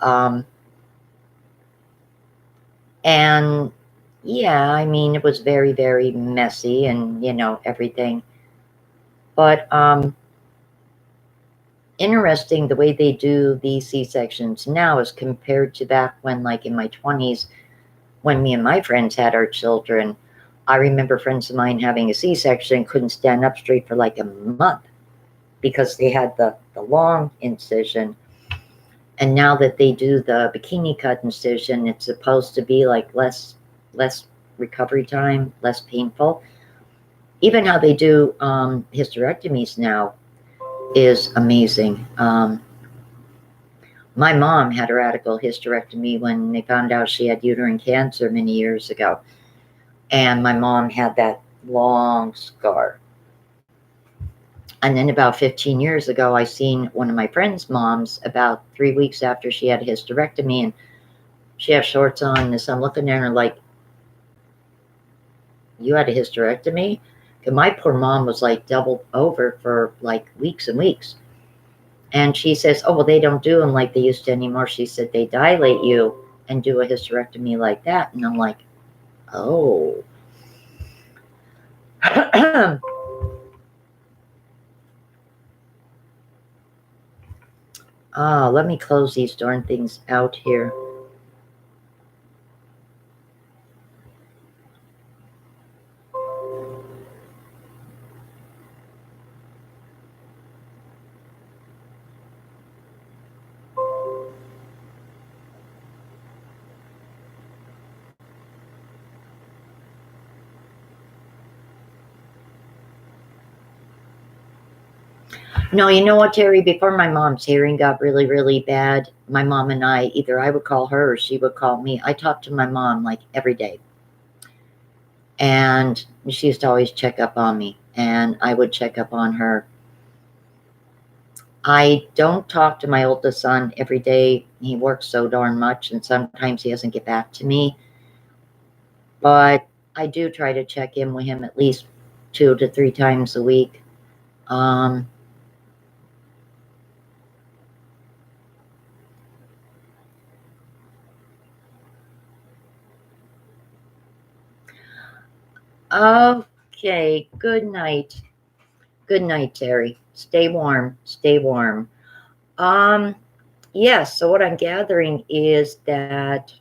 um, and yeah, I mean, it was very, very messy and, everything. But interesting the way they do these C-sections now as compared to back when, like in my 20s, when me and my friends had our children. I remember friends of mine having a C-section, couldn't stand up straight for like a month because they had the long incision. And now that they do the bikini cut incision, it's supposed to be like less recovery time, less painful. Even how they do hysterectomies now is amazing. My mom had a radical hysterectomy when they found out she had uterine cancer many years ago. And my mom had that long scar. And then about 15 years ago, I seen one of my friend's moms about 3 weeks after she had a hysterectomy, and she had shorts on, and so I'm looking at her like, you had a hysterectomy? And my poor mom was like doubled over for like weeks and weeks. And she says, oh, well, they don't do them like they used to anymore. She said, they dilate you and do a hysterectomy like that. And I'm like, oh. Let me close these darn things out here. No, you know what, Terry? Before my mom's hearing got really, really bad, my mom and I, either I would call her or she would call me. I talked to my mom like every day. And she used to always check up on me, and I would check up on her. I don't talk to my oldest son every day. He works so darn much, and sometimes he doesn't get back to me. But I do try to check in with him at least 2 to 3 times a week. Okay, good night. Good night, Terry. Stay warm. Stay warm. Yes, so what I'm gathering is that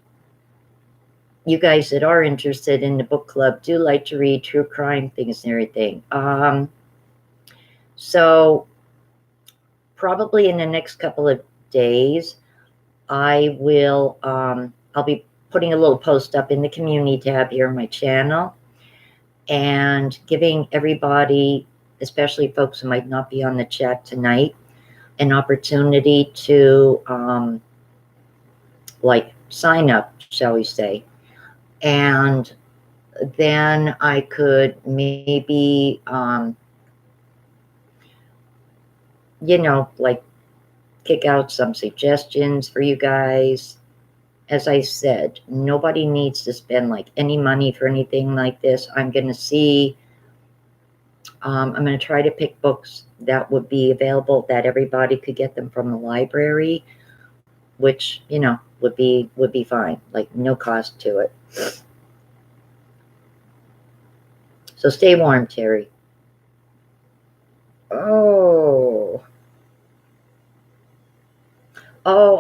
you guys that are interested in the book club do like to read true crime things and everything. So probably in the next couple of days, I will, I'll be putting putting a little post up in the community tab here on my channel and giving everybody, especially folks who might not be on the chat tonight, an opportunity to like sign up, shall we say. And then I could maybe, you know, like kick out some suggestions for you guys. As I said, nobody needs to spend like any money for anything like this. I'm going to see, I'm going to try to pick books that would be available, that everybody could get them from the library, which, you know, would be fine, like no cost to it. So stay warm, Terry. Oh,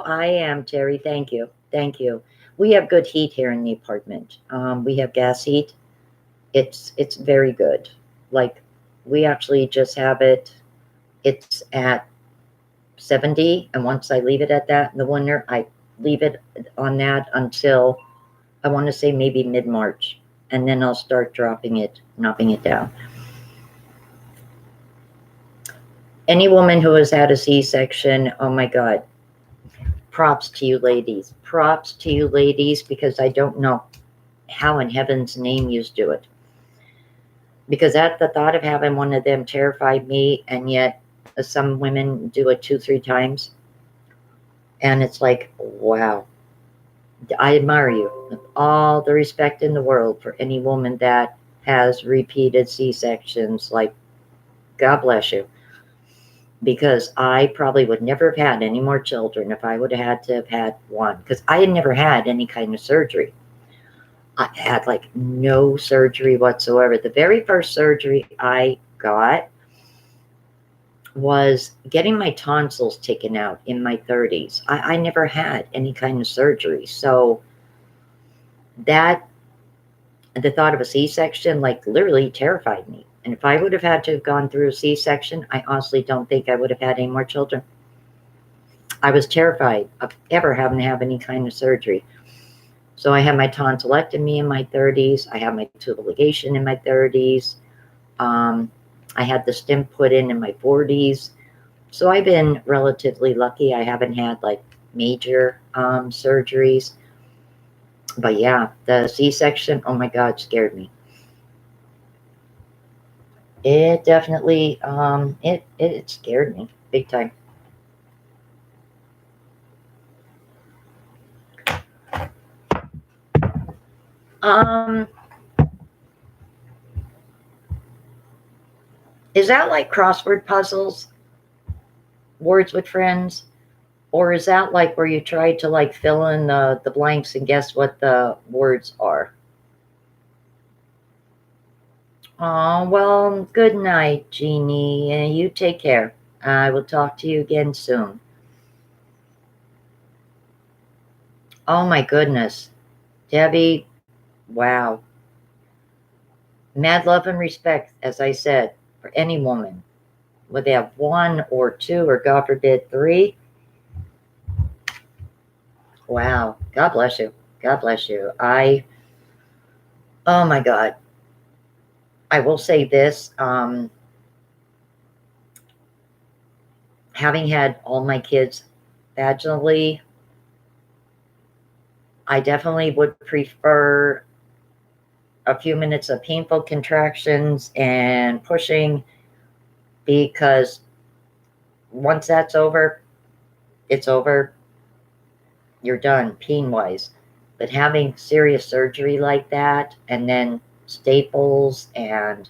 I am, Terry. Thank you. Thank you. We have good heat here in the apartment. We have gas heat. It's very good. Like, we actually just have it. It's at 70, and once I leave it at that in the winter, I leave it on that until I want to say maybe mid-March, and then I'll start dropping it down. Any woman who has had a C-section, oh my God, props to you ladies. Props to you ladies, because I don't know how in heaven's name you do it. Because at the thought of having one of them terrified me, and yet some women do it 2-3 times. And it's like, wow. I admire you with all the respect in the world for any woman that has repeated C-sections. Like, God bless you. Because I probably would never have had any more children if I would have had to have had one. Because I had never had any kind of surgery. I had like no surgery whatsoever. The very first surgery I got was getting my tonsils taken out in my 30s. I never had any kind of surgery. So that, the thought of a C-section, like, literally terrified me. And if I would have had to have gone through a C-section, I honestly don't think I would have had any more children. I was terrified of ever having to have any kind of surgery. So I had my tonsillectomy in my 30s. I had my tubal ligation in my 30s. I had the stem put in my 40s. So I've been relatively lucky. I haven't had like major surgeries. But yeah, the C-section, oh my God, scared me. It definitely, it scared me big time. Is that like crossword puzzles, words with friends? Or is that like where you try to like fill in the blanks and guess what the words are? Oh, well, good night, Jeannie. You take care. I will talk to you again soon. Oh my goodness. Debbie, wow. Mad love and respect, as I said, for any woman. Whether they have 1 or 2 or God forbid 3. Wow. God bless you. God bless you. Oh my God. I will say this, having had all my kids vaginally, I definitely would prefer a few minutes of painful contractions and pushing, because once that's over, it's over. You're done, pain-wise. But having serious surgery like that, and then staples, and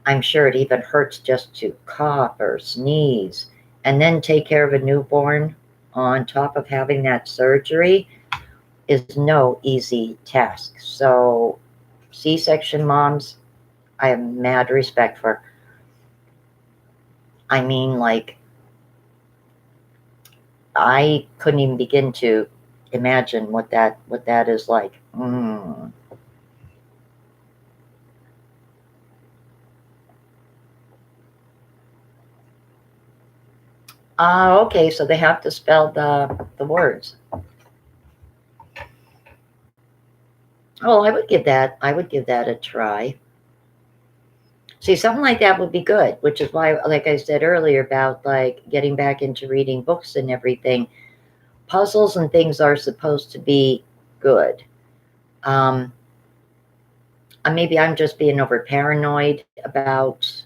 I'm sure it even hurts just to cough or sneeze, and then take care of a newborn on top of having that surgery, is no easy task. So C-section moms, I have mad respect for. I mean, like, I couldn't even begin to imagine what that is like. Okay, so they have to spell the words. Oh, I would give that a try. See, something like that would be good, which is why, like I said earlier, about like getting back into reading books and everything. Puzzles and things are supposed to be good. Um, Maybe I'm just being over paranoid about,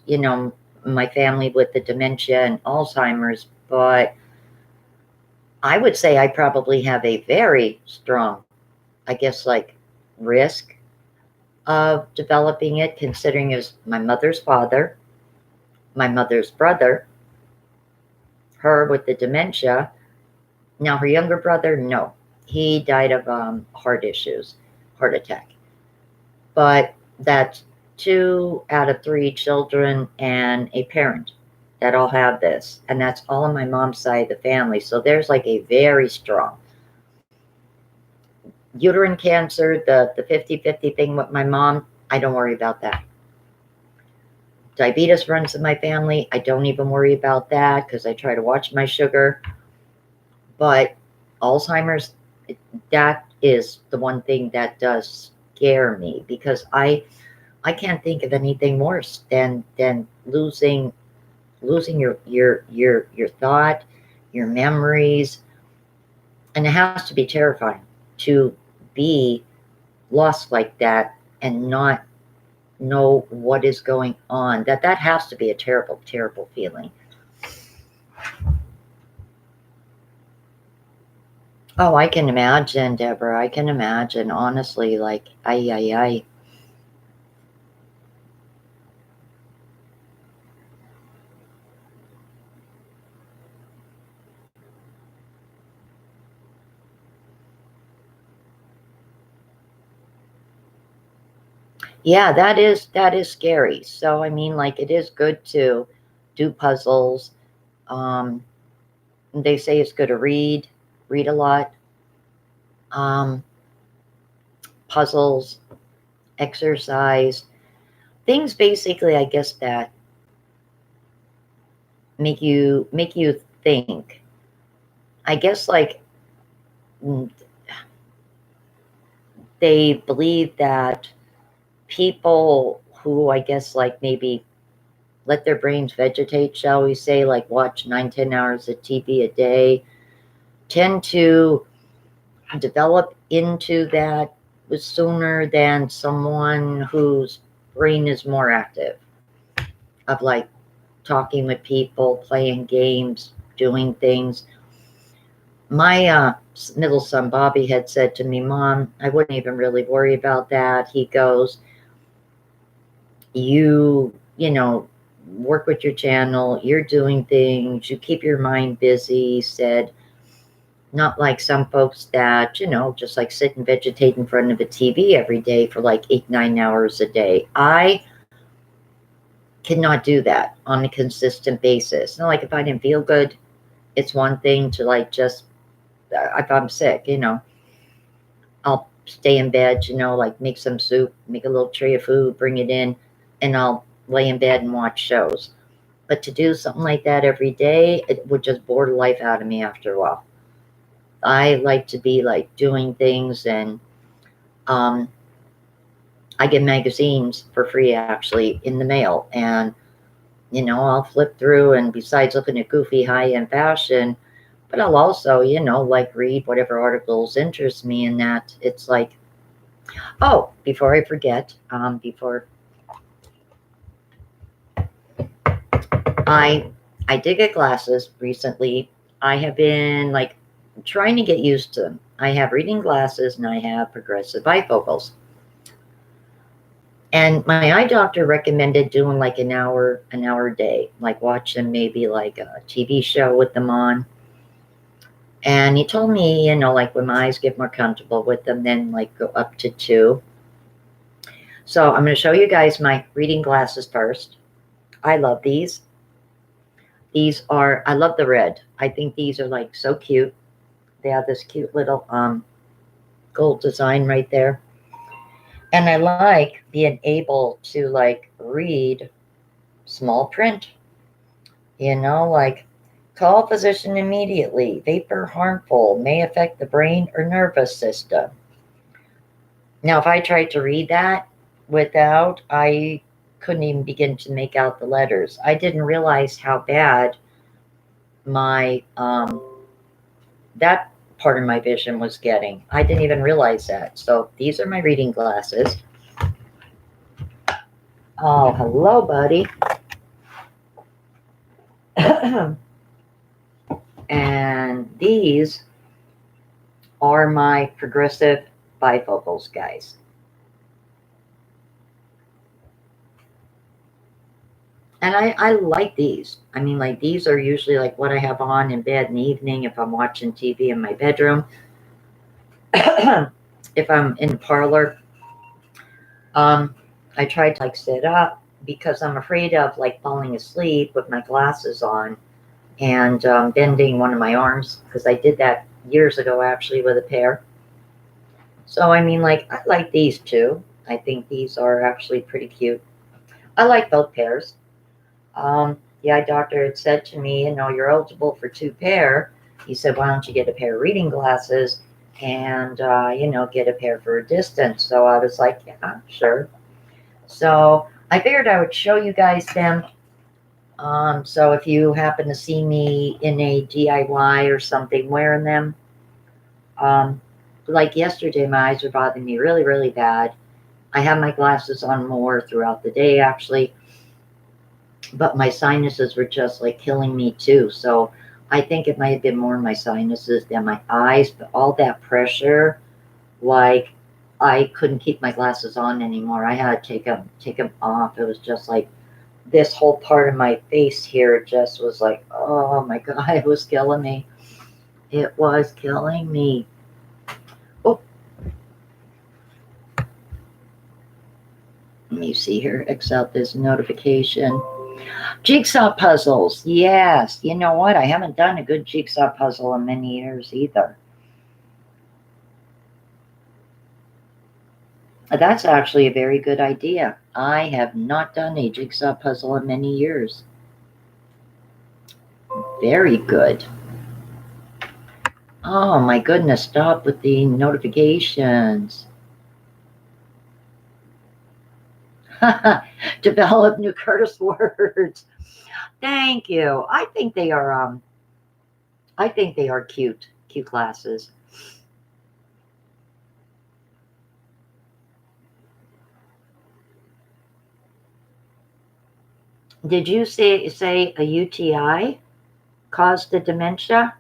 my family with the dementia and Alzheimer's, but I would say I probably have a very strong, I guess, like risk of developing it, considering it was my mother's father, my mother's brother, her with the dementia. Now, her younger brother, no, he died of heart issues, heart attack. But that's 2 out of 3 children and a parent that all have this. And that's all on my mom's side of the family. So there's like a very strong uterine cancer, the 50-50 thing with my mom. I don't worry about that. Diabetes runs in my family. I don't even worry about that because I try to watch my sugar. But Alzheimer's, that is the one thing that does scare me because I can't think of anything worse than losing your thought, your memories, and it has to be terrifying to be lost like that and not know what is going on. That has to be a terrible, terrible feeling. Oh, I can imagine, Deborah. I can imagine, honestly, like, ay, ay, ay. Yeah, that is scary. So, I mean, like, it is good to do puzzles. Um, they say it's good to read a lot. Um, Puzzles, exercise, things basically, I guess, that make you think. I guess, like, mm, they believe that people who, I guess, like, maybe let their brains vegetate, shall we say, like watch 9-10 hours of TV a day, tend to develop into that sooner than someone whose brain is more active, of like talking with people, playing games, doing things. My middle son, Bobby, had said to me, Mom, I wouldn't even really worry about that. He goes, you work with your channel, you're doing things, you keep your mind busy. He said, not like some folks that, just like sit and vegetate in front of a TV every day for like 8-9 hours a day. I cannot do that on a consistent basis. Not like if I didn't feel good, it's one thing to like just, if I'm sick, I'll stay in bed, like make some soup, make a little tray of food, bring it in, and I'll lay in bed and watch shows. But to do something like that every day, it would just bore the life out of me after a while. I like to be like doing things, and um, I get magazines for free actually in the mail, and I'll flip through, and besides looking at goofy high-end fashion, but I'll also like read whatever articles interest me in that. It's like, oh, before I forget, before I I did get glasses recently. I have been like trying to get used to them. I have reading glasses and I have progressive bifocals. And my eye doctor recommended doing like an hour a day, like watching maybe like a TV show with them on. And he told me, like when my eyes get more comfortable with them, then like go up to 2. So I'm going to show you guys my reading glasses first. I love these. I love the red. I think these are like so cute. They have this cute little gold design right there. And I like being able to like read small print, like call physician immediately. Vapor harmful, may affect the brain or nervous system. Now, if I tried to read that without, I couldn't even begin to make out the letters. I didn't realize how bad my that part of my vision was getting. I didn't even realize that. So these are my reading glasses. Oh, hello, buddy. And these are my progressive bifocals, guys. And I like these. I mean, like, these are usually like what I have on in bed in the evening if I'm watching TV in my bedroom. If I'm in the parlor, I try to like sit up because I'm afraid of like falling asleep with my glasses on and bending one of my arms, because I did that years ago actually with a pair. So I mean, like, I like these too. I think these are actually pretty cute. I like both pairs. The eye doctor had said to me, you're eligible for two pair. He said, why don't you get a pair of reading glasses and, get a pair for a distance. So I was like, yeah, sure. So I figured I would show you guys them. So if you happen to see me in a DIY or something wearing them, like yesterday, my eyes were bothering me really, really bad. I have my glasses on more throughout the day, actually, but my sinuses were just like killing me too. So I think it might have been more my sinuses than my eyes, but all that pressure, like, I couldn't keep my glasses on anymore. I had to take them off. It was just like this whole part of my face here just was like, oh my God, it was killing me. It was killing me. Oh, let me see here. X out this notification. Jigsaw puzzles. Yes. You know what? I haven't done a good jigsaw puzzle in many years either. That's actually a very good idea. I have not done a jigsaw puzzle in many years. Very good. Oh my goodness, stop with the notifications. Develop new curse words. Thank you. I think they are cute glasses. Did you say a UTI caused the dementia?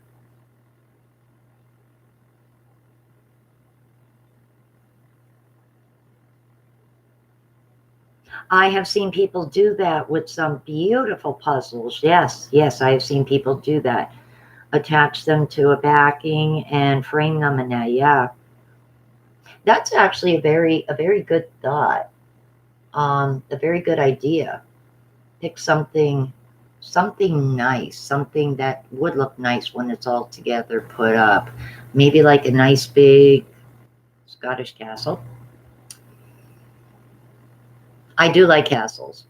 I have seen people do that with some beautiful puzzles. Yes, yes, I have seen people do that. Attach them to a backing and frame them in that. Yeah, that's actually a very good thought. A very good idea. Pick something nice, something that would look nice when it's all together put up. Maybe like a nice big Scottish castle. I do like castles.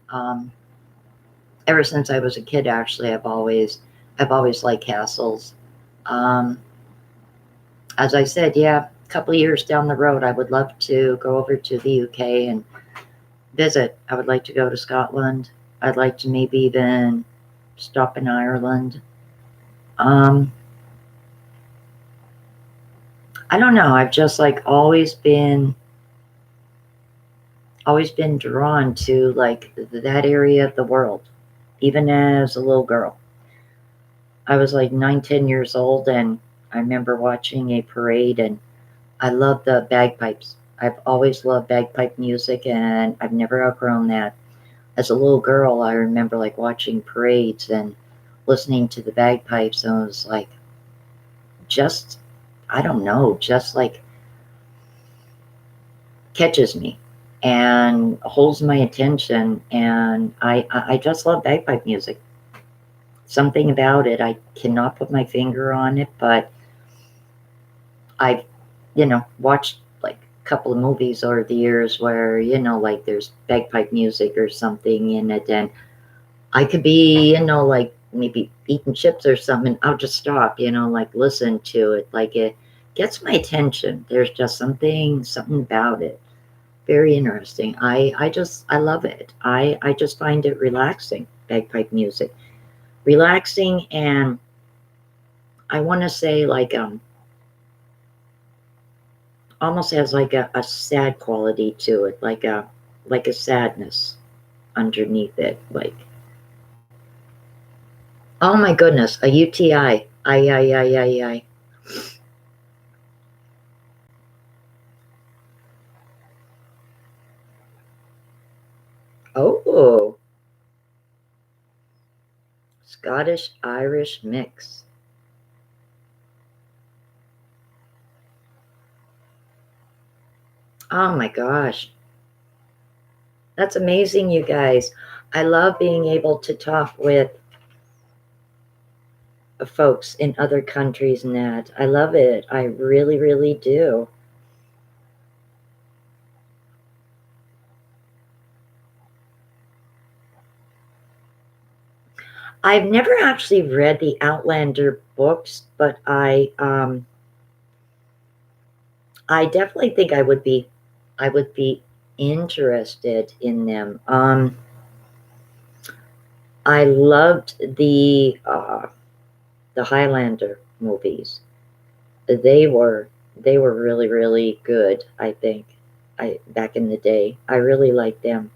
Ever since I was a kid, actually, I've always liked castles. Um, as I said, yeah, a couple of years down the road, I would love to go over to the UK and visit. I would like to go to Scotland. I'd like to maybe even stop in Ireland. Um, I don't know. I've just like always been drawn to like that area of the world, even as a little girl. I was like 9, 10 years old, and I remember watching a parade, and I love the bagpipes. I've always loved bagpipe music, and I've never outgrown that. As a little girl, I remember like watching parades and listening to the bagpipes, and it was like, just, I don't know, just like catches me and holds my attention. And I just love bagpipe music. Something about it, I cannot put my finger on it, but I've, watched like a couple of movies over the years where, like there's bagpipe music or something in it. And I could be, like maybe eating chips or something. I'll just stop, like listen to it. Like it gets my attention. There's just something about it. Very interesting. I love it. I just find it relaxing, bagpipe music. Relaxing, and I want to say like almost has like a sad quality to it, like a sadness underneath it. Like, oh my goodness, a UTI. I. Oh, Scottish Irish mix. Oh my gosh. That's amazing, you guys. I love being able to talk with folks in other countries and that. I love it. I really, really do. I've never actually read the Outlander books, but I definitely think I would be interested in them. I loved the Highlander movies. They were they were really, really good, I think. I back in the day. I really liked them.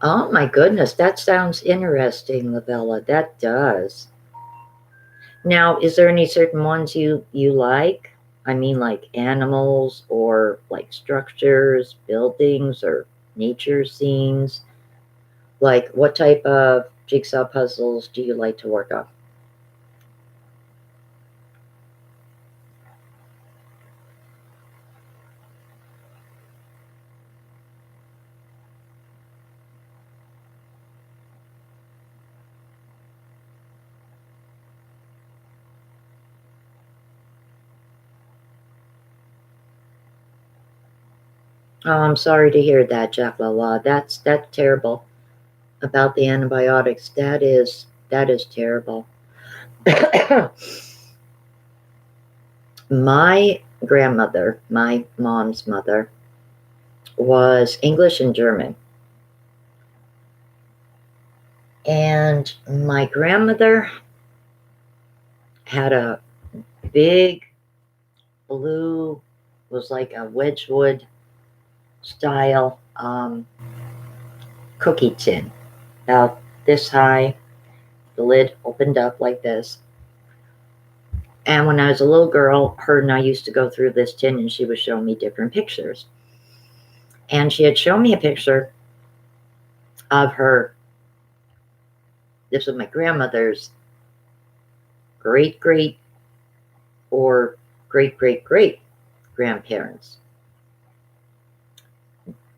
Oh my goodness, that sounds interesting, Lavella. That does. Now, is there any certain ones you like? I mean, like animals or like structures, buildings, or nature scenes? Like, what type of jigsaw puzzles do you like to work on? Oh, I'm sorry to hear that, Jack Lala. That's terrible about the antibiotics. That is terrible. My grandmother, my mom's mother, was English and German. And my grandmother had a big blue, was like a Wedgwood style cookie tin, about this high. The lid opened up like this. And when I was a little girl, her and I used to go through this tin and she would show me different pictures. And she had shown me a picture of her. This was my grandmother's great great or great great great grandparents.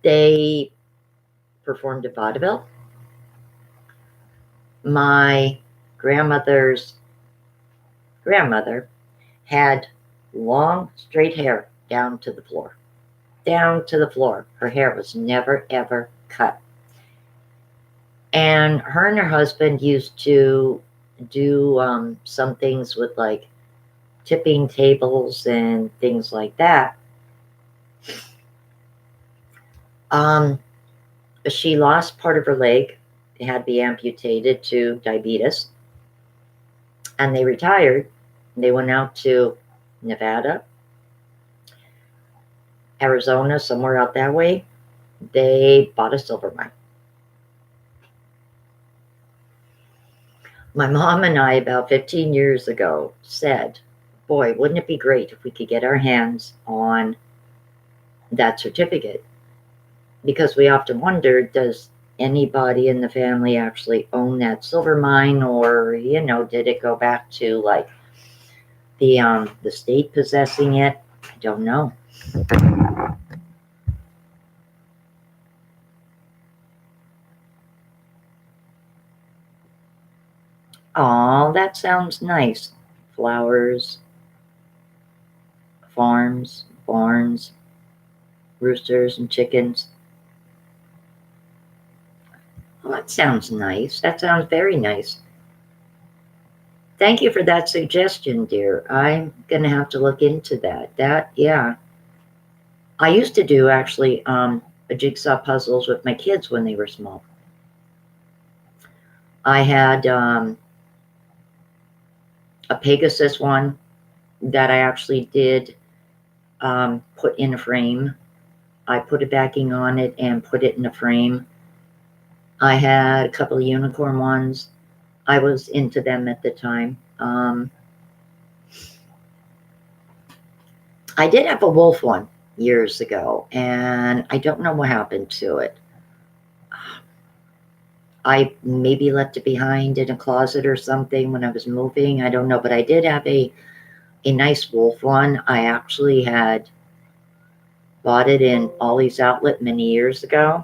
They performed in vaudeville. My grandmother's grandmother had long straight hair down to the floor. Down to the floor. Her hair was never ever cut. And her husband used to do some things with like tipping tables and things like that. Um, she lost part of her leg. It had to be amputated to diabetes. And they retired. They went out to Nevada, Arizona, somewhere out that way. They bought a silver mine. My mom and I, about 15 years ago, said, boy, wouldn't it be great if we could get our hands on that certificate? Because we often wonder, does anybody in the family actually own that silver mine, or did it go back to like the state possessing it? I don't know. Oh, that sounds nice. Flowers, farms, barns, roosters, and chickens. Well, that sounds nice. That sounds very nice. Thank you for that suggestion, dear. I'm going to have to look into that. Yeah. I used to do actually a jigsaw puzzles with my kids when they were small. I had a Pegasus one that I actually did put in a frame. I put a backing on it and put it in a frame. I had a couple of unicorn ones. I was into them at the time. I did have a wolf one years ago, and I don't know what happened to it. I maybe left it behind in a closet or something when I was moving. I don't know, but I did have a nice wolf one. I actually had bought it in Ollie's Outlet many years ago.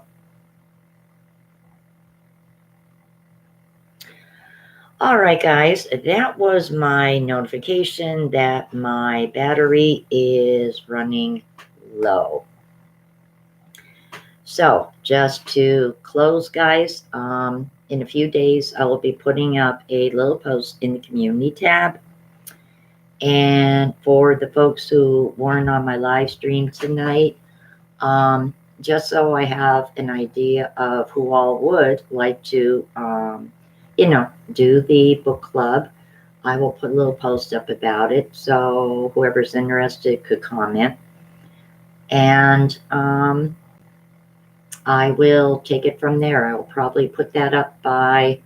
All right, guys, that was my notification that my battery is running low. So just to close, guys, in a few days, I will be putting up a little post in the community tab. And for the folks who weren't on my live stream tonight, just so I have an idea of who all would like to, do the book club, I will put a little post up about it. So whoever's interested could comment. And I will take it from there. I will probably put that up by,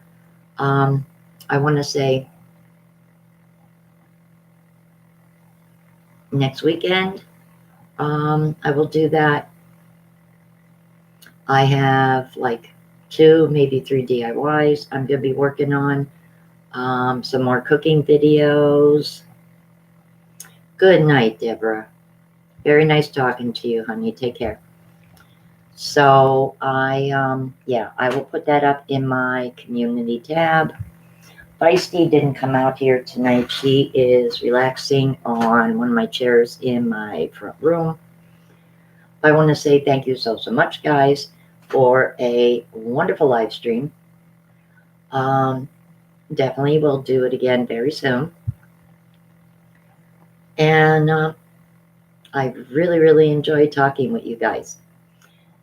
I want to say, next weekend. I will do that. I have like 2, maybe 3 DIYs I'm going to be working on. Some more cooking videos. Good night, Deborah. Very nice talking to you, honey. Take care. So I will put that up in my community tab. Feisty didn't come out here tonight. She is relaxing on one of my chairs in my front room. I want to say thank you so much, guys, for a wonderful live stream. Definitely will do it again very soon. And I really, really enjoy talking with you guys.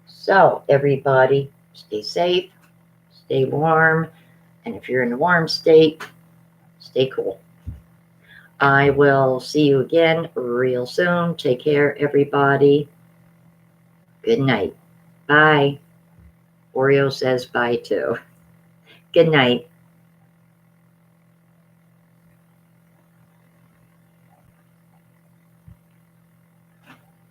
So everybody, stay safe, stay warm, and if you're in a warm state, stay cool. I will see you again real soon. Take care, everybody. Good night. Bye. Oreo says bye too. Good night.